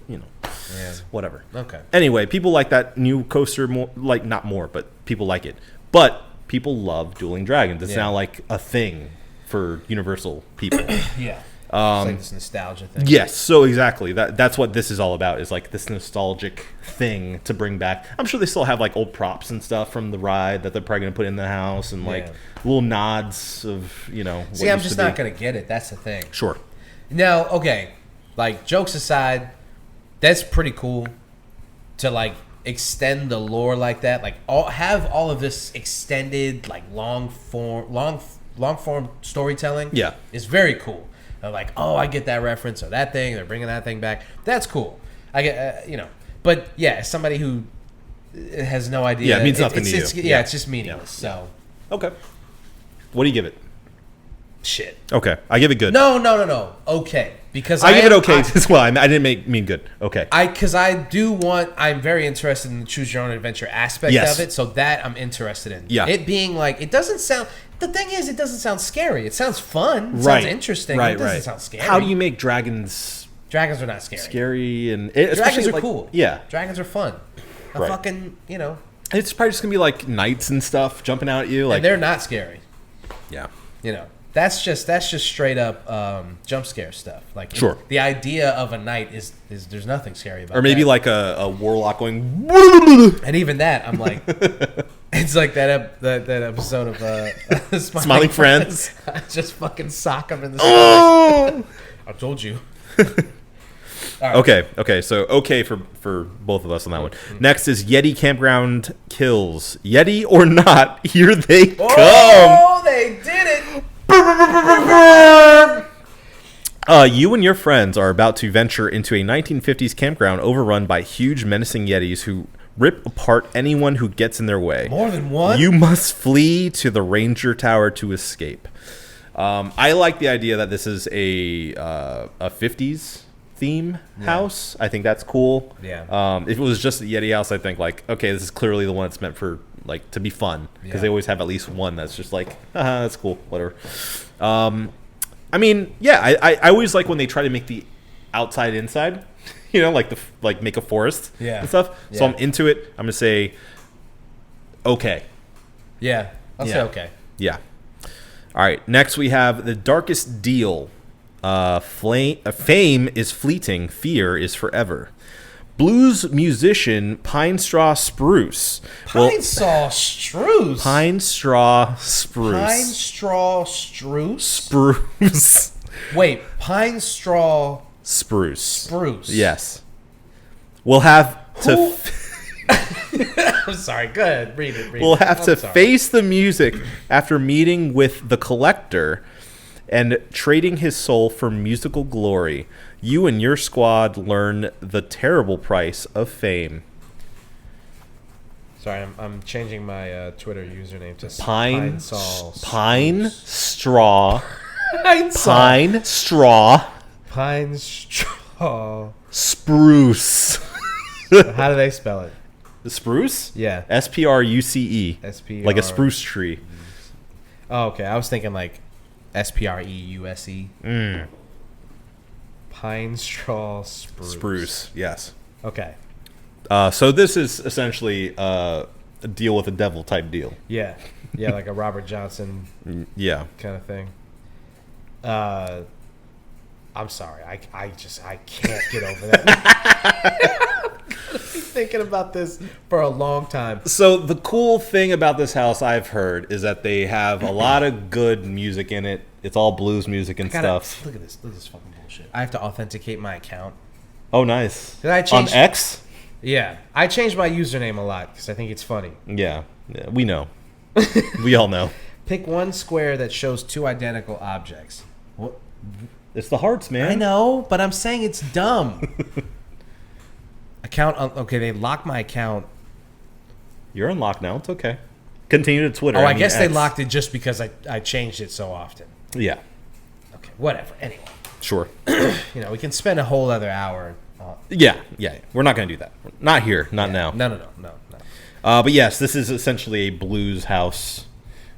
[SPEAKER 2] whatever.
[SPEAKER 1] Okay.
[SPEAKER 2] Anyway, people like that new coaster more, like not more, but people like it. But people love Dueling Dragons. It's now like a thing for Universal people.
[SPEAKER 1] Yeah. It's like this nostalgia thing.
[SPEAKER 2] Yes, so exactly. That's what this is all about, is like this nostalgic thing to bring back. I'm sure they still have like old props and stuff from the ride that they're probably going to put in the house and like little nods of, what
[SPEAKER 1] See, I'm
[SPEAKER 2] used
[SPEAKER 1] just
[SPEAKER 2] to
[SPEAKER 1] not
[SPEAKER 2] be.
[SPEAKER 1] going to get it. That's the thing.
[SPEAKER 2] Sure.
[SPEAKER 1] Now, okay, like jokes aside, that's pretty cool to like extend the lore like that. Like have all of this extended like long form storytelling.
[SPEAKER 2] Yeah.
[SPEAKER 1] It's very cool. They're like, oh, I get that reference or that thing. They're bringing that thing back. That's cool. I get, But yeah, as somebody who has no idea.
[SPEAKER 2] Yeah, it means nothing to you.
[SPEAKER 1] Yeah, it's just meaningless. So.
[SPEAKER 2] Okay. What do you give it?
[SPEAKER 1] Shit.
[SPEAKER 2] Okay, I give it good.
[SPEAKER 1] No. Okay, because
[SPEAKER 2] I give it okay as well. I didn't mean good. Okay.
[SPEAKER 1] I'm very interested in the choose your own adventure aspect of it, so that I'm interested in.
[SPEAKER 2] Yeah.
[SPEAKER 1] It being like, it doesn't sound. The thing is, it doesn't sound scary. It sounds fun. It sounds interesting. It doesn't sound scary.
[SPEAKER 2] How do you make dragons
[SPEAKER 1] Dragons are not scary.
[SPEAKER 2] scary and
[SPEAKER 1] Dragons are
[SPEAKER 2] like,
[SPEAKER 1] cool.
[SPEAKER 2] Yeah.
[SPEAKER 1] Dragons are fun. A fucking,
[SPEAKER 2] It's probably just gonna be like knights and stuff jumping out at you. Like
[SPEAKER 1] and they're not scary.
[SPEAKER 2] yeah.
[SPEAKER 1] That's just straight up jump scare stuff. Like
[SPEAKER 2] Sure.
[SPEAKER 1] The idea of a knight is there's nothing scary about.
[SPEAKER 2] Or maybe
[SPEAKER 1] that.
[SPEAKER 2] like a warlock going.
[SPEAKER 1] And even that, I'm like, It's like that episode of
[SPEAKER 2] Smiling Friends.
[SPEAKER 1] I just fucking sock him in the
[SPEAKER 2] Oh!
[SPEAKER 1] I told you.
[SPEAKER 2] Okay. So for both of us on that one. Next is Yeti Campground Kills. Yeti or not, here they come.
[SPEAKER 1] Oh, they did it.
[SPEAKER 2] You and your friends are about to venture into a 1950s campground overrun by huge menacing Yetis who rip apart anyone who gets in their way.
[SPEAKER 1] More than one?
[SPEAKER 2] You must flee to the Ranger Tower to escape. I like the idea that this is a 50s theme house. I think that's cool.
[SPEAKER 1] Yeah.
[SPEAKER 2] If it was just a Yeti house, I think like, okay, this is clearly the one that's meant for like to be fun because they always have at least one that's just like, that's cool, whatever. I mean, yeah, I always like when they try to make the outside inside, you know, like make a forest and stuff. So I'm into it. I'm gonna say okay.
[SPEAKER 1] Yeah, I'll say okay.
[SPEAKER 2] Yeah. All right. Next we have The Darkest Deal. Fame is fleeting, fear is forever. Blues musician Pine Straw Spruce.
[SPEAKER 1] Pine Straw Spruce.
[SPEAKER 2] Pine Straw Spruce.
[SPEAKER 1] Pine Straw Spruce.
[SPEAKER 2] Spruce.
[SPEAKER 1] Wait, Pine Straw
[SPEAKER 2] Spruce.
[SPEAKER 1] Spruce.
[SPEAKER 2] Yes. We'll have to.
[SPEAKER 1] I'm sorry. Go ahead. Read it.
[SPEAKER 2] We'll have to face the music after meeting with the collector and trading his soul for musical glory. You and your squad learn the terrible price of fame.
[SPEAKER 1] Sorry, I'm changing my Twitter username to
[SPEAKER 2] Pine
[SPEAKER 1] Straw.
[SPEAKER 2] Pine Straw.
[SPEAKER 1] Pine Straw.
[SPEAKER 2] Spruce.
[SPEAKER 1] How do they spell it?
[SPEAKER 2] The spruce?
[SPEAKER 1] Yeah.
[SPEAKER 2] SPRUCE.
[SPEAKER 1] SPR.
[SPEAKER 2] Like a spruce tree.
[SPEAKER 1] Oh, okay. I was thinking like SPREUSE. Pine Straw Spruce.
[SPEAKER 2] Spruce, yes.
[SPEAKER 1] Okay.
[SPEAKER 2] So this is essentially a deal with the devil type deal.
[SPEAKER 1] Yeah. Yeah, like a Robert Johnson
[SPEAKER 2] Yeah.
[SPEAKER 1] kind of thing. I'm sorry. I can't get over that. I'm gonna be thinking about this for a long time.
[SPEAKER 2] So the cool thing about this house I've heard is that they have a lot of good music in it. It's all blues music and stuff.
[SPEAKER 1] Look at this. Look at this fucking bullshit. I have to authenticate my account.
[SPEAKER 2] Oh, nice.
[SPEAKER 1] Did I change?
[SPEAKER 2] On X?
[SPEAKER 1] Yeah. I changed my username a lot because I think it's funny.
[SPEAKER 2] Yeah, we know. We all know.
[SPEAKER 1] Pick one square that shows two identical objects. What?
[SPEAKER 2] It's the hearts, man.
[SPEAKER 1] I know, but I'm saying it's dumb. Okay, they locked my account.
[SPEAKER 2] You're unlocked now. It's okay. Continue to Twitter.
[SPEAKER 1] Oh, I guess they
[SPEAKER 2] X.
[SPEAKER 1] locked it just because I changed it so often.
[SPEAKER 2] Yeah.
[SPEAKER 1] Okay, whatever. Anyway,
[SPEAKER 2] Sure.
[SPEAKER 1] we can spend a whole other hour.
[SPEAKER 2] Yeah. We're not going to do that. Not here. Not now.
[SPEAKER 1] No.
[SPEAKER 2] But yes, this is essentially a blues house,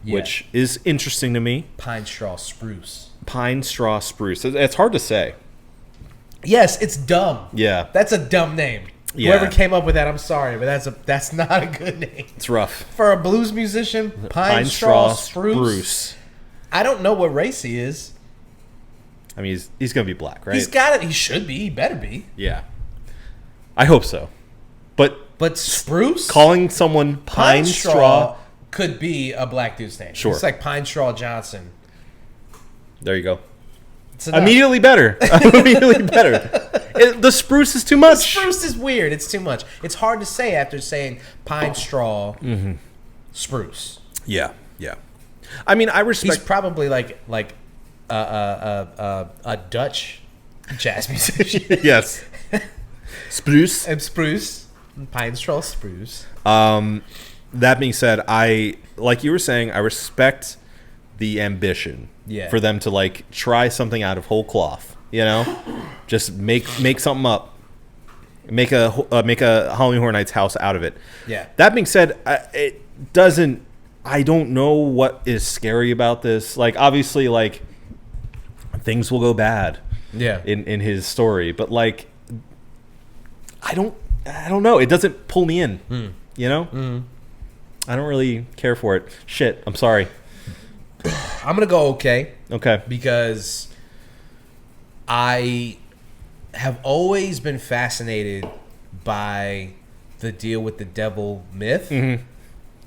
[SPEAKER 1] Yeah.
[SPEAKER 2] which is interesting to me.
[SPEAKER 1] Pine Straw Spruce.
[SPEAKER 2] Pine Straw Spruce. It's hard to say.
[SPEAKER 1] Yes, it's dumb.
[SPEAKER 2] Yeah.
[SPEAKER 1] That's a dumb name.
[SPEAKER 2] Yeah.
[SPEAKER 1] Whoever came up with that, I'm sorry, but that's not a good name.
[SPEAKER 2] It's rough.
[SPEAKER 1] For a blues musician, Pine Straw Spruce. I don't know what race he is.
[SPEAKER 2] I mean, he's going to be black, right?
[SPEAKER 1] He's got it. He should be. He better be.
[SPEAKER 2] Yeah. I hope so.
[SPEAKER 1] But Spruce?
[SPEAKER 2] Calling someone Pine Straw.
[SPEAKER 1] could be a black dude's name.
[SPEAKER 2] Sure.
[SPEAKER 1] It's like Pine Straw Johnson.
[SPEAKER 2] There you go.
[SPEAKER 1] It's enough.
[SPEAKER 2] Immediately better. The spruce is too much.
[SPEAKER 1] Spruce is weird. It's too much. It's hard to say after saying Pine Straw Spruce.
[SPEAKER 2] Yeah. I mean, I respect.
[SPEAKER 1] He's probably like a Dutch jazz musician.
[SPEAKER 2] Yes. Spruce.
[SPEAKER 1] And Spruce. Pine Straw Spruce.
[SPEAKER 2] That being said, like you were saying, I respect the ambition for them to like try something out of whole cloth. You know, just make something up, make a Halloween Horror Nights house out of it.
[SPEAKER 1] Yeah.
[SPEAKER 2] That being said, it doesn't. I don't know what is scary about this. Like, obviously, like things will go bad.
[SPEAKER 1] Yeah.
[SPEAKER 2] In his story, but like, I don't know. It doesn't pull me in. You know. I don't really care for it. Shit. I'm sorry.
[SPEAKER 1] I'm gonna go okay.
[SPEAKER 2] Okay.
[SPEAKER 1] Because I have always been fascinated by the deal with the devil myth.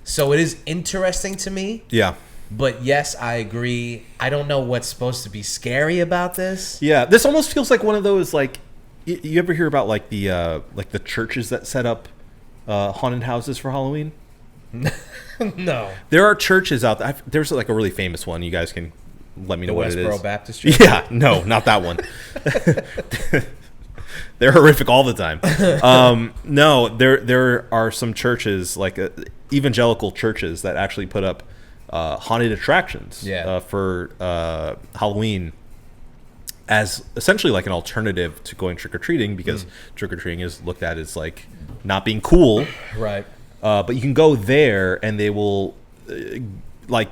[SPEAKER 1] So it is interesting to me.
[SPEAKER 2] Yeah.
[SPEAKER 1] But yes, I agree. I don't know what's supposed to be scary about this.
[SPEAKER 2] Yeah, this almost feels like one of those, like, you ever hear about like the churches that set up haunted houses for Halloween?
[SPEAKER 1] No.
[SPEAKER 2] There are churches out there. There's like a really famous one. You guys can let me know what it is.
[SPEAKER 1] Westboro Baptist Church?
[SPEAKER 2] Yeah, no, not that one. They're horrific all the time. No, there are some churches, like evangelical churches, that actually put up haunted attractions for Halloween as essentially like an alternative to going trick-or-treating, because trick-or-treating is looked at as like not being cool.
[SPEAKER 1] Right.
[SPEAKER 2] But you can go there and they will like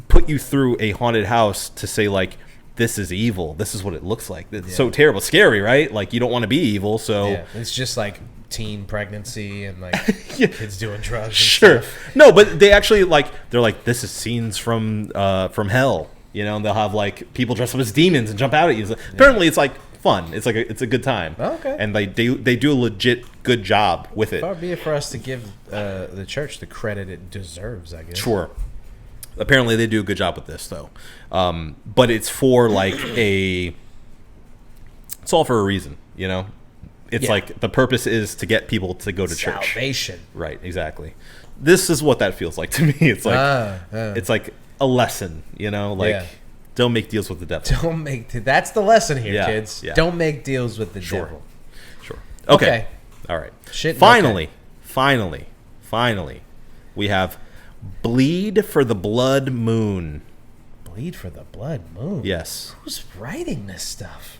[SPEAKER 2] put you through a haunted house to say like, this is evil. This is what it looks like. It's so terrible. Scary, right? Like, you don't want to be evil, so...
[SPEAKER 1] Yeah, it's just like teen pregnancy and like kids doing drugs and stuff.
[SPEAKER 2] No, but they actually like, they're like, this is scenes from hell, you know, and they'll have like people dress up as demons and jump out at you. Apparently it's like fun. It's like it's a good time.
[SPEAKER 1] Okay.
[SPEAKER 2] And they do a legit good job with it.
[SPEAKER 1] Far be it for us to give the church the credit it deserves, I guess.
[SPEAKER 2] Sure. Apparently they do a good job with this though. But it's for like it's all for a reason, you know? It's like the purpose is to get people to go to church.
[SPEAKER 1] Salvation.
[SPEAKER 2] Right, exactly. This is what that feels like to me. It's like it's like a lesson, you know, like don't make deals with the devil.
[SPEAKER 1] That's the lesson here, kids.
[SPEAKER 2] Yeah.
[SPEAKER 1] Don't make deals with the devil.
[SPEAKER 2] Sure. Okay. All right. Finally, we have Bleed for the Blood Moon.
[SPEAKER 1] Bleed for the Blood Moon?
[SPEAKER 2] Yes.
[SPEAKER 1] Who's writing this stuff?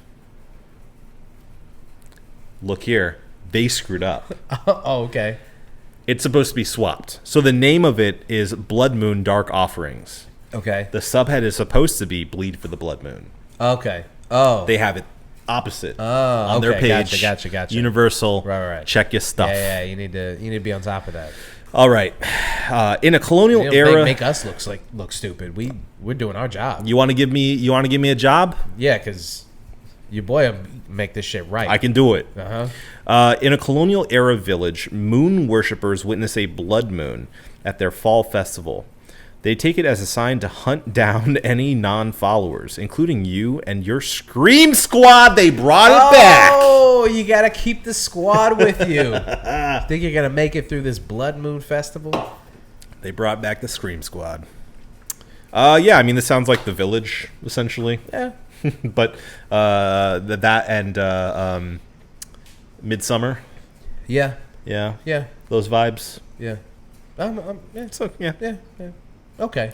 [SPEAKER 2] Look here. They screwed up.
[SPEAKER 1] Oh, okay.
[SPEAKER 2] It's supposed to be swapped. So the name of it is Blood Moon Dark Offerings.
[SPEAKER 1] Okay.
[SPEAKER 2] The subhead is supposed to be Bleed for the Blood Moon.
[SPEAKER 1] Okay. Oh.
[SPEAKER 2] They have it opposite
[SPEAKER 1] on
[SPEAKER 2] their page.
[SPEAKER 1] Gotcha.
[SPEAKER 2] Universal.
[SPEAKER 1] Right.
[SPEAKER 2] Check your stuff.
[SPEAKER 1] Yeah. You need to be on top of that.
[SPEAKER 2] All right. In a colonial era,
[SPEAKER 1] make us look stupid. We're doing our job.
[SPEAKER 2] You want to give me a job?
[SPEAKER 1] Yeah, because your boy will make this shit right.
[SPEAKER 2] I can do it.
[SPEAKER 1] Uh-huh.
[SPEAKER 2] In a colonial era village, moon worshippers witness a blood moon at their fall festival. They take it as a sign to hunt down any non-followers, including you and your Scream Squad. They brought it back.
[SPEAKER 1] Oh, you got to keep the squad with you. Think you're going to make it through this Blood Moon Festival?
[SPEAKER 2] They brought back the Scream Squad. Yeah, I mean, this sounds like The Village, essentially.
[SPEAKER 1] Yeah.
[SPEAKER 2] But that and Midsummer.
[SPEAKER 1] Yeah.
[SPEAKER 2] Yeah.
[SPEAKER 1] Yeah.
[SPEAKER 2] Those vibes.
[SPEAKER 1] Yeah. Yeah.
[SPEAKER 2] So, yeah.
[SPEAKER 1] Yeah. Okay.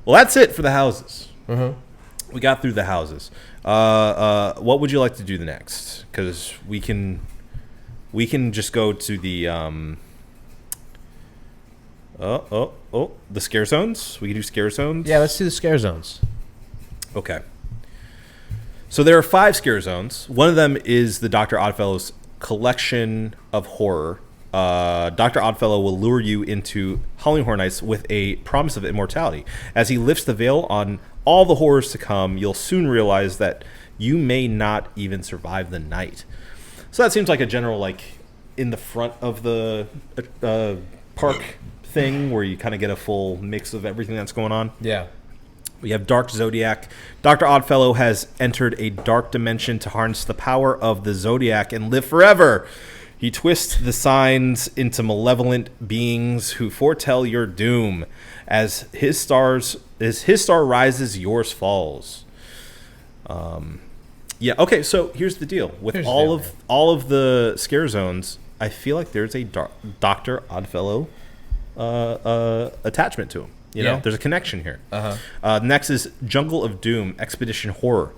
[SPEAKER 2] Well, that's it for the houses.
[SPEAKER 1] Uh-huh.
[SPEAKER 2] We got through the houses. What would you like to do the next? Because we can just go to the the scare zones. We can do scare zones.
[SPEAKER 1] Yeah, let's do the scare zones.
[SPEAKER 2] Okay. So there are 5 scare zones. One of them is the Dr. Oddfellow's collection of horror. Dr. Oddfellow will lure you into Halloween Horror Nights with a promise of immortality. As he lifts the veil on all the horrors to come, you'll soon realize that you may not even survive the night. So that seems like a general, like, in the front of the park thing where you kind of get a full mix of everything that's going on.
[SPEAKER 1] Yeah.
[SPEAKER 2] We have Dark Zodiac. Dr. Oddfellow has entered a dark dimension to harness the power of the Zodiac and live forever. He twists the signs into malevolent beings who foretell your doom. As his star rises, yours falls. Yeah. Okay. So here's the deal with all of the scare zones. I feel like there's a Dr. Oddfellow attachment to him. You know, there's a connection here. Next is Jungle of Doom Expedition Horror.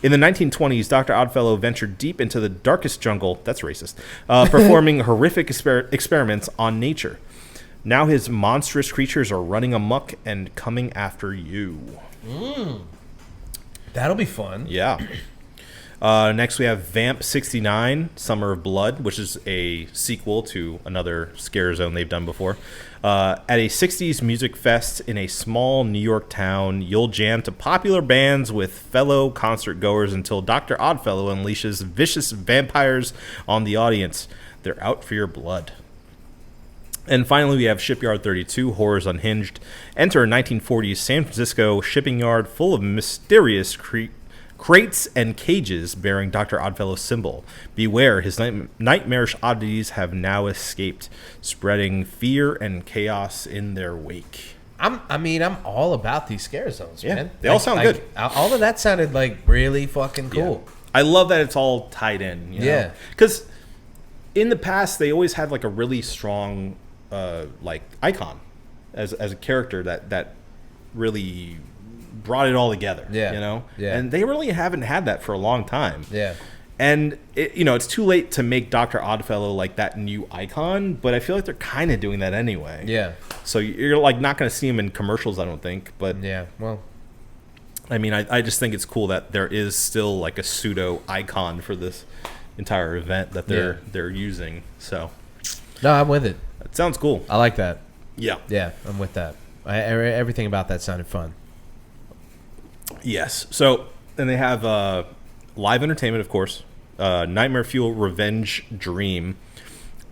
[SPEAKER 2] In the 1920s, Dr. Oddfellow ventured deep into the darkest jungle, that's racist, performing horrific experiments on nature. Now his monstrous creatures are running amok and coming after you.
[SPEAKER 1] That'll be fun.
[SPEAKER 2] Yeah. Next we have Vamp 69, Summer of Blood, which is a sequel to another scare zone they've done before. At a 60s music fest in a small New York town, you'll jam to popular bands with fellow concert goers until Dr. Oddfellow unleashes vicious vampires on the audience. They're out for your blood. And finally, we have Shipyard 32, Horrors Unhinged. Enter a 1940s San Francisco shipping yard full of mysterious crates and cages bearing Dr. Oddfellow's symbol. Beware, his nightmarish oddities have now escaped, spreading fear and chaos in their wake.
[SPEAKER 1] I'm all about these scare zones, man.
[SPEAKER 2] They all sound good.
[SPEAKER 1] All of that sounded like really fucking cool.
[SPEAKER 2] Yeah. I love that it's all tied in. You know? Because in the past, they always had like a really strong like icon as a character that really brought it all together. Yeah. You know? Yeah. And they really haven't had that for a long time. Yeah. And it's too late to make Dr. Oddfellow like that new icon, but I feel like they're kind of doing that anyway. Yeah. So you're like not going to see him in commercials, I don't think. But yeah, well, I mean, I just think it's cool that there is still like a pseudo icon for this entire event that they're using. So
[SPEAKER 1] no, I'm with it.
[SPEAKER 2] It sounds cool.
[SPEAKER 1] I like that.
[SPEAKER 2] Yeah.
[SPEAKER 1] Yeah, I'm with that. Everything about that sounded fun.
[SPEAKER 2] Yes. So, and they have live entertainment, of course. Nightmare Fuel Revenge Dream.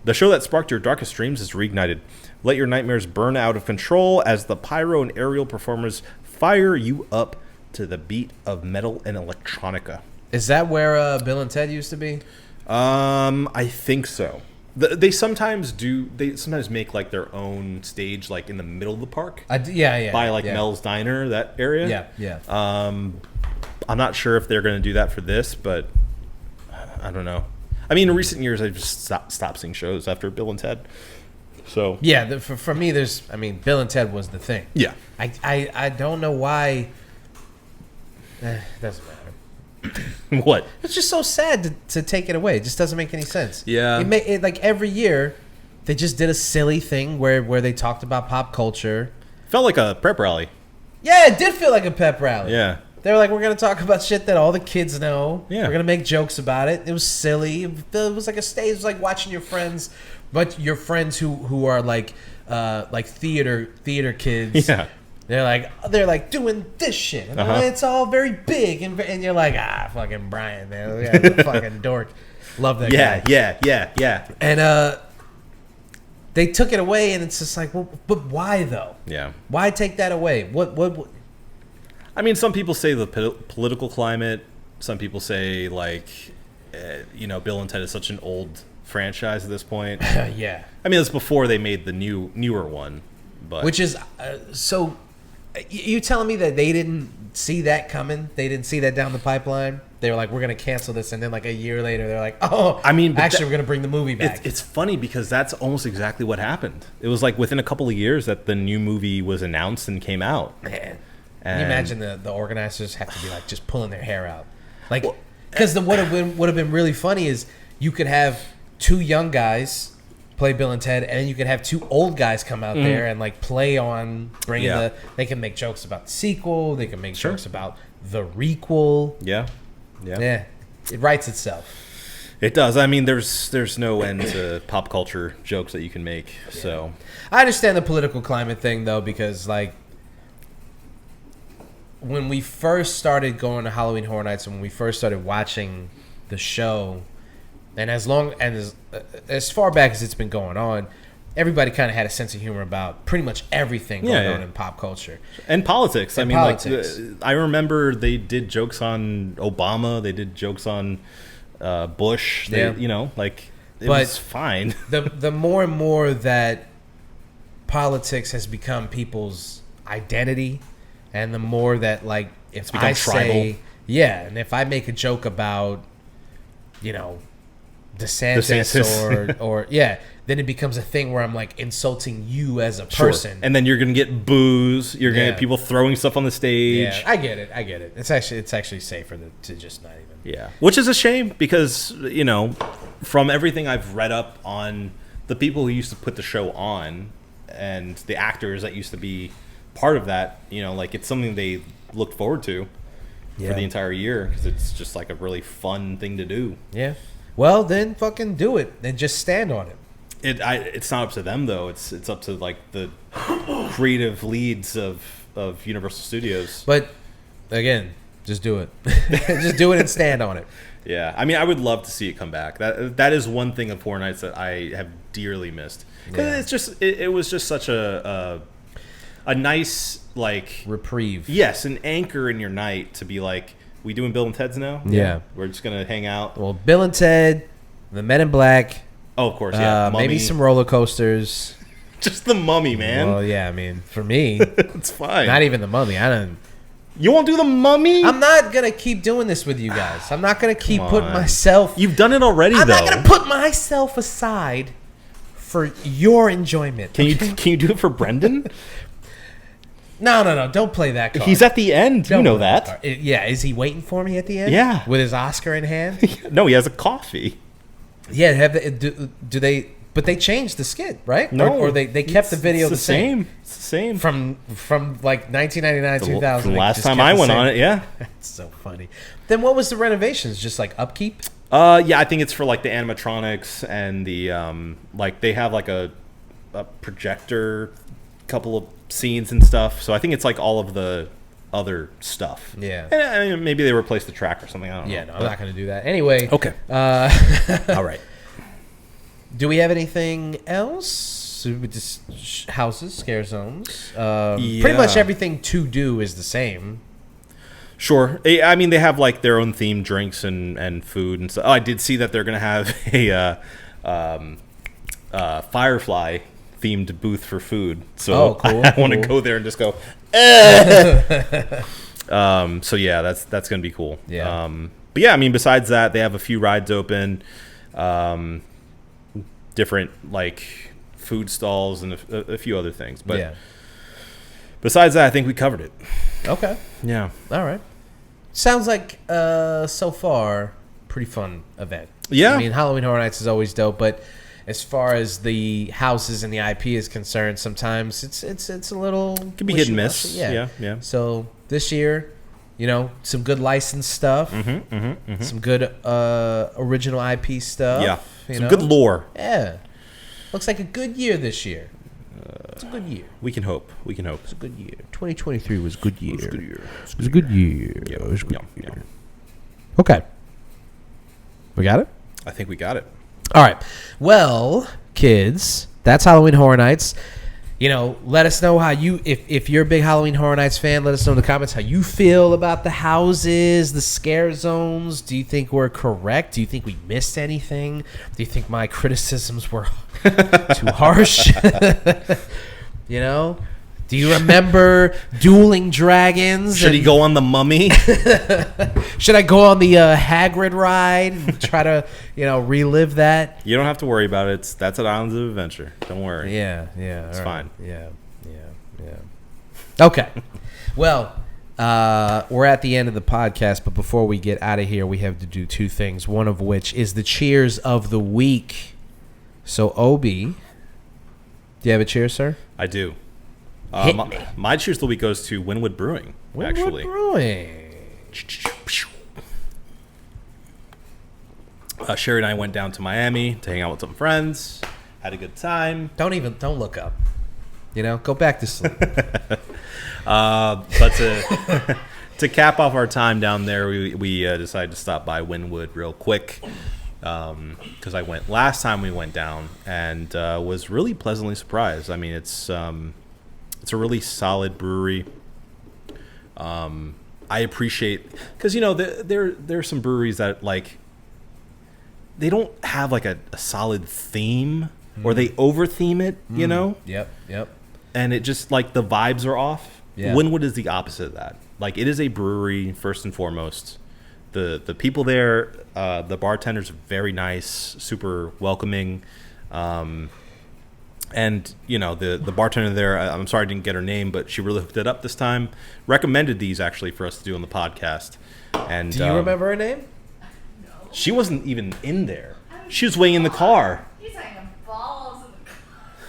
[SPEAKER 2] The show that sparked your darkest dreams is reignited. Let your nightmares burn out of control as the pyro and aerial performers fire you up to the beat of metal and electronica.
[SPEAKER 1] Is that where Bill and Ted used to be?
[SPEAKER 2] I think so. They sometimes do. They sometimes make like their own stage, like in the middle of the park. By like Mel's Diner, that area. Yeah. I'm not sure if they're going to do that for this, but I don't know. I mean, in recent years, I've just stopped seeing shows after Bill and Ted. So
[SPEAKER 1] yeah, for me, Bill and Ted was the thing. Yeah. I don't know why. Doesn't matter.
[SPEAKER 2] What?
[SPEAKER 1] It's just so sad to take it away. It just doesn't make any sense.
[SPEAKER 2] Yeah.
[SPEAKER 1] It like every year, they just did a silly thing where they talked about pop culture.
[SPEAKER 2] Felt like a prep rally.
[SPEAKER 1] Yeah, it did feel like a pep rally.
[SPEAKER 2] Yeah.
[SPEAKER 1] They were like, we're going to talk about shit that all the kids know.
[SPEAKER 2] Yeah.
[SPEAKER 1] We're going to make jokes about it. It was silly. It was like a stage. It was like watching your friends, but your friends who are like theater kids. Yeah. They're like doing this shit. And it's all very big. And you're like, fucking Brian, man. Yeah, fucking dork. Love that guy.
[SPEAKER 2] Yeah.
[SPEAKER 1] And they took it away, and it's just like, well, but why though?
[SPEAKER 2] Yeah.
[SPEAKER 1] Why take that away? What?
[SPEAKER 2] I mean, some people say the political climate. Some people say like, Bill and Ted is such an old franchise at this point.
[SPEAKER 1] Yeah.
[SPEAKER 2] I mean, it's before they made the newer one, but
[SPEAKER 1] which is so. You telling me that they didn't see that coming? They didn't see that down the pipeline? They were like, we're going to cancel this. And then like a year later, they're like, oh, I mean, actually, we're going to bring the movie back.
[SPEAKER 2] It's funny because that's almost exactly what happened. It was like within a couple of years that the new movie was announced and came out.
[SPEAKER 1] Man. Can you imagine the organizers have to be like just pulling their hair out? Like, because what would have been really funny is you could have two young guys play Bill and Ted, and you could have two old guys come out there and like play on bringing they can make jokes about the sequel, they can make jokes about the requel. Yeah. It writes itself.
[SPEAKER 2] It does. I mean, there's no end to pop culture jokes that you can make. Yeah. So
[SPEAKER 1] I understand the political climate thing though, because like when we first started going to Halloween Horror Nights and when we first started watching the show, and as far back as it's been going on, everybody kind of had a sense of humor about pretty much everything going on in pop culture
[SPEAKER 2] and politics. I mean, politics. Like I remember they did jokes on Obama, they did jokes on Bush. It was fine.
[SPEAKER 1] the more and more that politics has become people's identity, and the more that like if I say and if I make a joke about DeSantis. or then it becomes a thing where I'm like insulting you as a person.
[SPEAKER 2] And then you're gonna get boos. You're gonna get people throwing stuff on the stage.
[SPEAKER 1] Yeah, I get it. It's actually safer to just not even.
[SPEAKER 2] Yeah, which is a shame because from everything I've read up on the people who used to put the show on and the actors that used to be part of that, like it's something they looked forward to for the entire year because it's just like a really fun thing to do.
[SPEAKER 1] Yeah. Well, then fucking do it and just stand on it.
[SPEAKER 2] It's not up to them though. It's up to like the creative leads of Universal Studios.
[SPEAKER 1] But again, just do it. Just do it and stand on it.
[SPEAKER 2] Yeah, I mean, I would love to see it come back. That is one thing of Horror Nights that I have dearly missed. Because it's just it was just such a nice like
[SPEAKER 1] reprieve.
[SPEAKER 2] Yes, an anchor in your night to be like, we doing Bill and Ted's now?
[SPEAKER 1] Yeah,
[SPEAKER 2] we're just gonna hang out.
[SPEAKER 1] Well, Bill and Ted, the Men in Black.
[SPEAKER 2] Oh, of course, yeah.
[SPEAKER 1] Maybe some roller coasters.
[SPEAKER 2] Just the Mummy, man.
[SPEAKER 1] Well, yeah, I mean, for me,
[SPEAKER 2] it's fine.
[SPEAKER 1] Not even the Mummy. I don't.
[SPEAKER 2] You won't do the Mummy?
[SPEAKER 1] I'm not gonna keep doing this with you guys. I'm not gonna keep putting myself.
[SPEAKER 2] You've done it already,
[SPEAKER 1] I'm
[SPEAKER 2] though.
[SPEAKER 1] not gonna put myself aside for your enjoyment.
[SPEAKER 2] Can you do it for Brendan?
[SPEAKER 1] No. Don't play that card.
[SPEAKER 2] He's at the end. You know that.
[SPEAKER 1] Yeah. Is he waiting for me at the end?
[SPEAKER 2] Yeah.
[SPEAKER 1] With his Oscar in hand?
[SPEAKER 2] No, he has a coffee.
[SPEAKER 1] Yeah. Do they? But they changed the skit, right?
[SPEAKER 2] No.
[SPEAKER 1] Or they kept the video the same.
[SPEAKER 2] It's the same.
[SPEAKER 1] From like 1999, 2000.
[SPEAKER 2] From the last time I went on it, yeah.
[SPEAKER 1] That's so funny. Then what was the renovations? Just like upkeep?
[SPEAKER 2] Yeah, I think it's for like the animatronics and the like they have like a projector, couple of scenes and stuff. So I think it's like all of the other stuff.
[SPEAKER 1] Yeah.
[SPEAKER 2] And I mean, maybe they replaced the track or something. I don't know.
[SPEAKER 1] Yeah, no, I'm not going to do that. Anyway.
[SPEAKER 2] Okay.
[SPEAKER 1] All right. Do we have anything else? Just houses, scare zones. Pretty much everything to do is the same.
[SPEAKER 2] Sure. I mean, they have like their own themed drinks and food and stuff. Oh, I did see that they're going to have a Firefly themed booth for food. So
[SPEAKER 1] cool,
[SPEAKER 2] I want to go there and just go. So yeah, that's going to be cool.
[SPEAKER 1] Yeah.
[SPEAKER 2] But yeah, I mean, besides that, they have a few rides open. Different like food stalls and a few other things, but besides that, I think we covered it.
[SPEAKER 1] Okay.
[SPEAKER 2] Yeah.
[SPEAKER 1] All right. Sounds like so far pretty fun event.
[SPEAKER 2] Yeah.
[SPEAKER 1] I mean, Halloween Horror Nights is always dope, but as far as the houses and the IP is concerned, sometimes it's a little
[SPEAKER 2] can be hit and miss. Yeah.
[SPEAKER 1] So this year, some good licensed stuff, some good original IP stuff.
[SPEAKER 2] Yeah. Some good lore.
[SPEAKER 1] Yeah. Looks like a good year this year. It's a good year.
[SPEAKER 2] We can hope.
[SPEAKER 1] It's a good year. 2023 was a good year.
[SPEAKER 2] It was a good year.
[SPEAKER 1] It was a good year.
[SPEAKER 2] Yeah.
[SPEAKER 1] It was a good year. Okay. We got it?
[SPEAKER 2] I think we got it.
[SPEAKER 1] All right. Well, kids, that's Halloween Horror Nights. Let us know how if you're a big Halloween Horror Nights fan, let us know in the comments how you feel about the houses, the scare zones. Do you think we're correct? Do you think we missed anything? Do you think my criticisms were too harsh? Do you remember dueling dragons?
[SPEAKER 2] Should he go on the Mummy?
[SPEAKER 1] Should I go on the Hagrid ride and try to, relive that?
[SPEAKER 2] You don't have to worry about it. That's an Islands of Adventure. Don't worry.
[SPEAKER 1] Yeah.
[SPEAKER 2] It's fine.
[SPEAKER 1] Yeah. Okay. Well, we're at the end of the podcast, but before we get out of here, we have to do two things, one of which is the cheers of the week. So, Obi, do you have a cheer, sir?
[SPEAKER 2] I do.
[SPEAKER 1] Hit me.
[SPEAKER 2] My cheers of the week goes to Wynwood Brewing, actually.
[SPEAKER 1] Brewing.
[SPEAKER 2] Sherry and I went down to Miami to hang out with some friends. Had a good time.
[SPEAKER 1] Don't look up. Go back to sleep.
[SPEAKER 2] But to cap off our time down there, we decided to stop by Wynwood real quick because I went last time we went down and was really pleasantly surprised. I mean, it's a really solid brewery. I appreciate because there's some breweries that like they don't have like a solid theme or they over theme it.
[SPEAKER 1] Yep.
[SPEAKER 2] And it just like the vibes are off.
[SPEAKER 1] Yeah.
[SPEAKER 2] Wynwood is the opposite of that. Like it is a brewery first and foremost. The people there, the bartenders are very nice, super welcoming. And the bartender there, I'm sorry I didn't get her name, but she really hooked it up this time. Recommended these actually for us to do on the podcast. And
[SPEAKER 1] do you remember her name?
[SPEAKER 3] No.
[SPEAKER 2] She wasn't even in there. She was waiting in the car.
[SPEAKER 3] He's hanging balls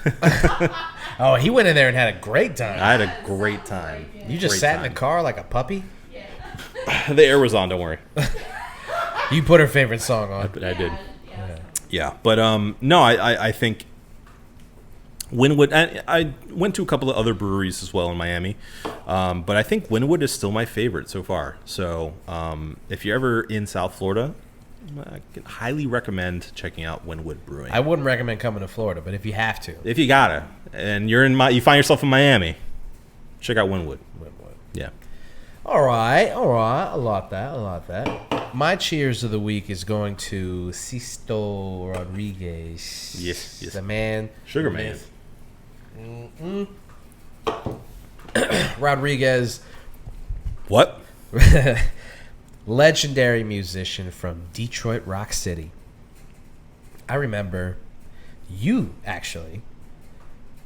[SPEAKER 3] in the car.
[SPEAKER 1] Oh, he went in there and had a great time.
[SPEAKER 2] I had a great time.
[SPEAKER 1] You just sat in the car like a puppy?
[SPEAKER 3] Yeah.
[SPEAKER 2] The air was on. Don't worry.
[SPEAKER 1] You put her favorite song on.
[SPEAKER 2] I did.
[SPEAKER 3] Yeah.
[SPEAKER 2] Yeah, but no, I think Wynwood. And I went to a couple of other breweries as well in Miami, but I think Wynwood is still my favorite so far. So if you're ever in South Florida, I can highly recommend checking out Wynwood Brewing.
[SPEAKER 1] I wouldn't recommend coming to Florida, but if you have to,
[SPEAKER 2] If you gotta, and you find yourself in Miami, check out Wynwood. Yeah.
[SPEAKER 1] All right. I like that. My cheers of the week is going to Sisto Rodriguez.
[SPEAKER 2] Yes.
[SPEAKER 1] The man.
[SPEAKER 2] Sugar man.
[SPEAKER 1] Rodriguez,
[SPEAKER 2] What?
[SPEAKER 1] legendary musician from Detroit Rock City. I remember you actually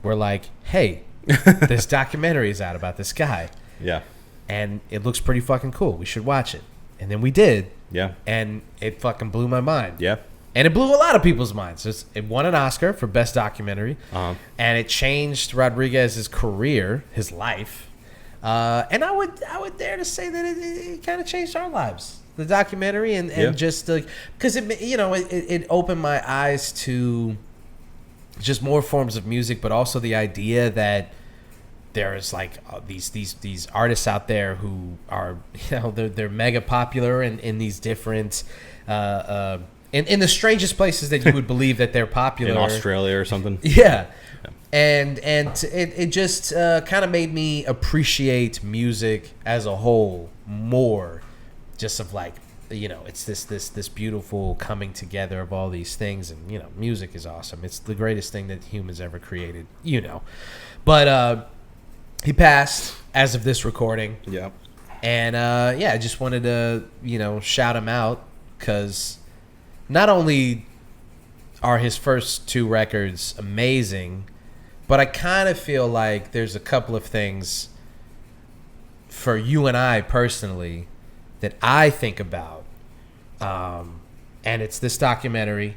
[SPEAKER 1] were like, hey, this documentary is out about this guy.
[SPEAKER 2] Yeah.
[SPEAKER 1] And it looks pretty fucking cool. We should watch it. And then we did.
[SPEAKER 2] Yeah.
[SPEAKER 1] And it fucking blew my mind.
[SPEAKER 2] Yeah.
[SPEAKER 1] And it blew a lot of people's minds. It won an Oscar for Best Documentary.
[SPEAKER 2] Uh-huh.
[SPEAKER 1] And it changed Rodriguez's career, his life. And I would dare to say that it kind of changed our lives. The documentary and just like, because it opened my eyes to just more forms of music, but also the idea that there's like these artists out there who are, they're mega popular in these different in the strangest places that you would believe that they're popular.
[SPEAKER 2] In Australia or something.
[SPEAKER 1] Yeah. And it just kind of made me appreciate music as a whole more, just of like, it's this beautiful coming together of all these things. And music is awesome. It's the greatest thing that humans ever created, but he passed as of this recording.
[SPEAKER 2] Yeah.
[SPEAKER 1] And I just wanted to shout him out, because not only are his first two records amazing, but I kind of feel like there's a couple of things for you and I personally that I think about. And it's this documentary,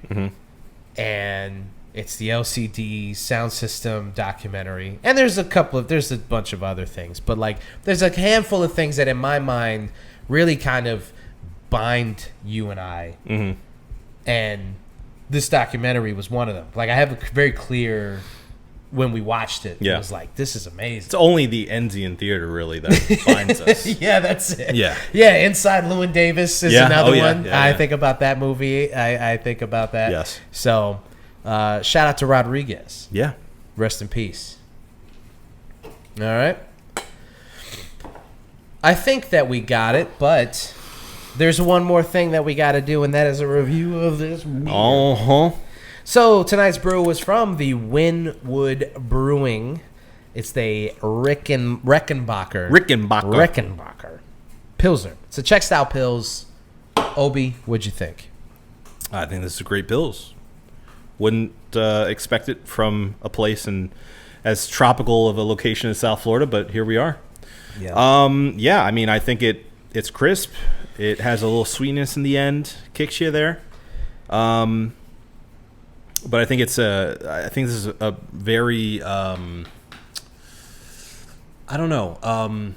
[SPEAKER 1] and it's the LCD sound system documentary. And there's a bunch of other things, but like there's a handful of things that in my mind really kind of bind you and I. And this documentary was one of them. Like I have a very clear, when we watched it, it was like, this is amazing.
[SPEAKER 2] It's only the Enzian Theater, really, that binds us.
[SPEAKER 1] Yeah, that's it.
[SPEAKER 2] Yeah.
[SPEAKER 1] Inside Llewyn Davis is another one.
[SPEAKER 2] Yeah,
[SPEAKER 1] I think about that movie. I think about that.
[SPEAKER 2] Yes.
[SPEAKER 1] So, shout out to Rodriguez.
[SPEAKER 2] Yeah.
[SPEAKER 1] Rest in peace. All right. I think that we got it, but there's one more thing that we got to do, and that is a review of this beer. So tonight's brew was from the Wynwood Brewing. It's the Rickenbacker Pilsner. It's a Czech style Pils. Obi, what'd you think?
[SPEAKER 2] I think this is a great Pils. Wouldn't expect it from a place in as tropical of a location as South Florida, but here we are.
[SPEAKER 1] Yeah.
[SPEAKER 2] I mean, I think it's crisp. It has a little sweetness in the end, kicks you there. But I think this is a very I don't know. I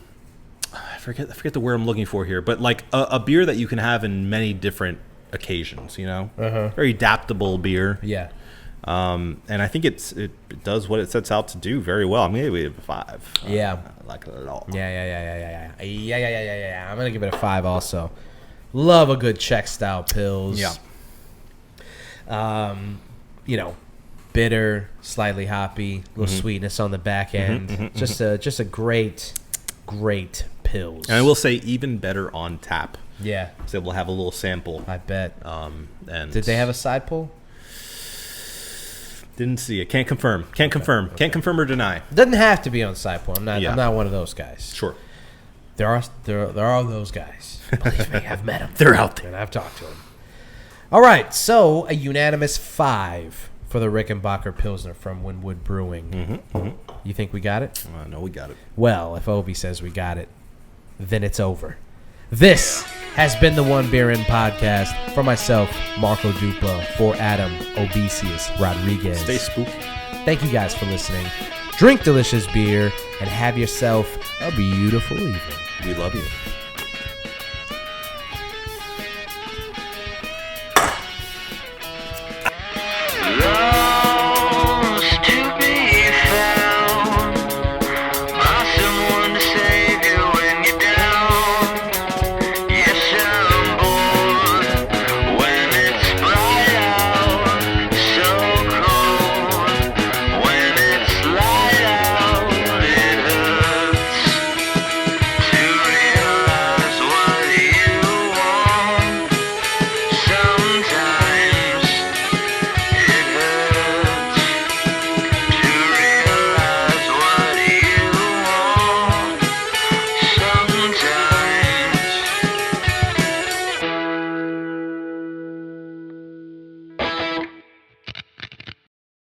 [SPEAKER 2] forget the word I'm looking for here, but like a beer that you can have in many different occasions, Very adaptable beer.
[SPEAKER 1] Yeah.
[SPEAKER 2] And I think it does what it sets out to do very well. I'm gonna give it a 5.
[SPEAKER 1] Yeah.
[SPEAKER 2] I like it a lot.
[SPEAKER 1] Yeah. I'm gonna give it a 5 also. Love a good Czech style Pils.
[SPEAKER 2] Yeah.
[SPEAKER 1] Bitter, slightly hoppy, little sweetness on the back end. Just a great Pils.
[SPEAKER 2] And I will say even better on tap.
[SPEAKER 1] Yeah.
[SPEAKER 2] So we'll have a little sample.
[SPEAKER 1] I bet.
[SPEAKER 2] And
[SPEAKER 1] did they have a side pull?
[SPEAKER 2] Didn't see it. Can't confirm. Can't confirm or deny.
[SPEAKER 1] Doesn't have to be on side pull. I'm not one of those guys.
[SPEAKER 2] Sure.
[SPEAKER 1] There are those guys. Believe me, I've met them.
[SPEAKER 2] They're out there.
[SPEAKER 1] And I've talked to them. All right, so a unanimous 5 for the Rickenbacker Pilsner from Wynwood Brewing. You think we got it?
[SPEAKER 2] No, we got it.
[SPEAKER 1] Well, if Obi says we got it, then it's over. This has been the One Beer In podcast. For myself, Marco Dupa. For Adam, Obesius Rodriguez.
[SPEAKER 2] Stay spooky.
[SPEAKER 1] Thank you guys for listening. Drink delicious beer and have yourself a beautiful evening.
[SPEAKER 2] We love you.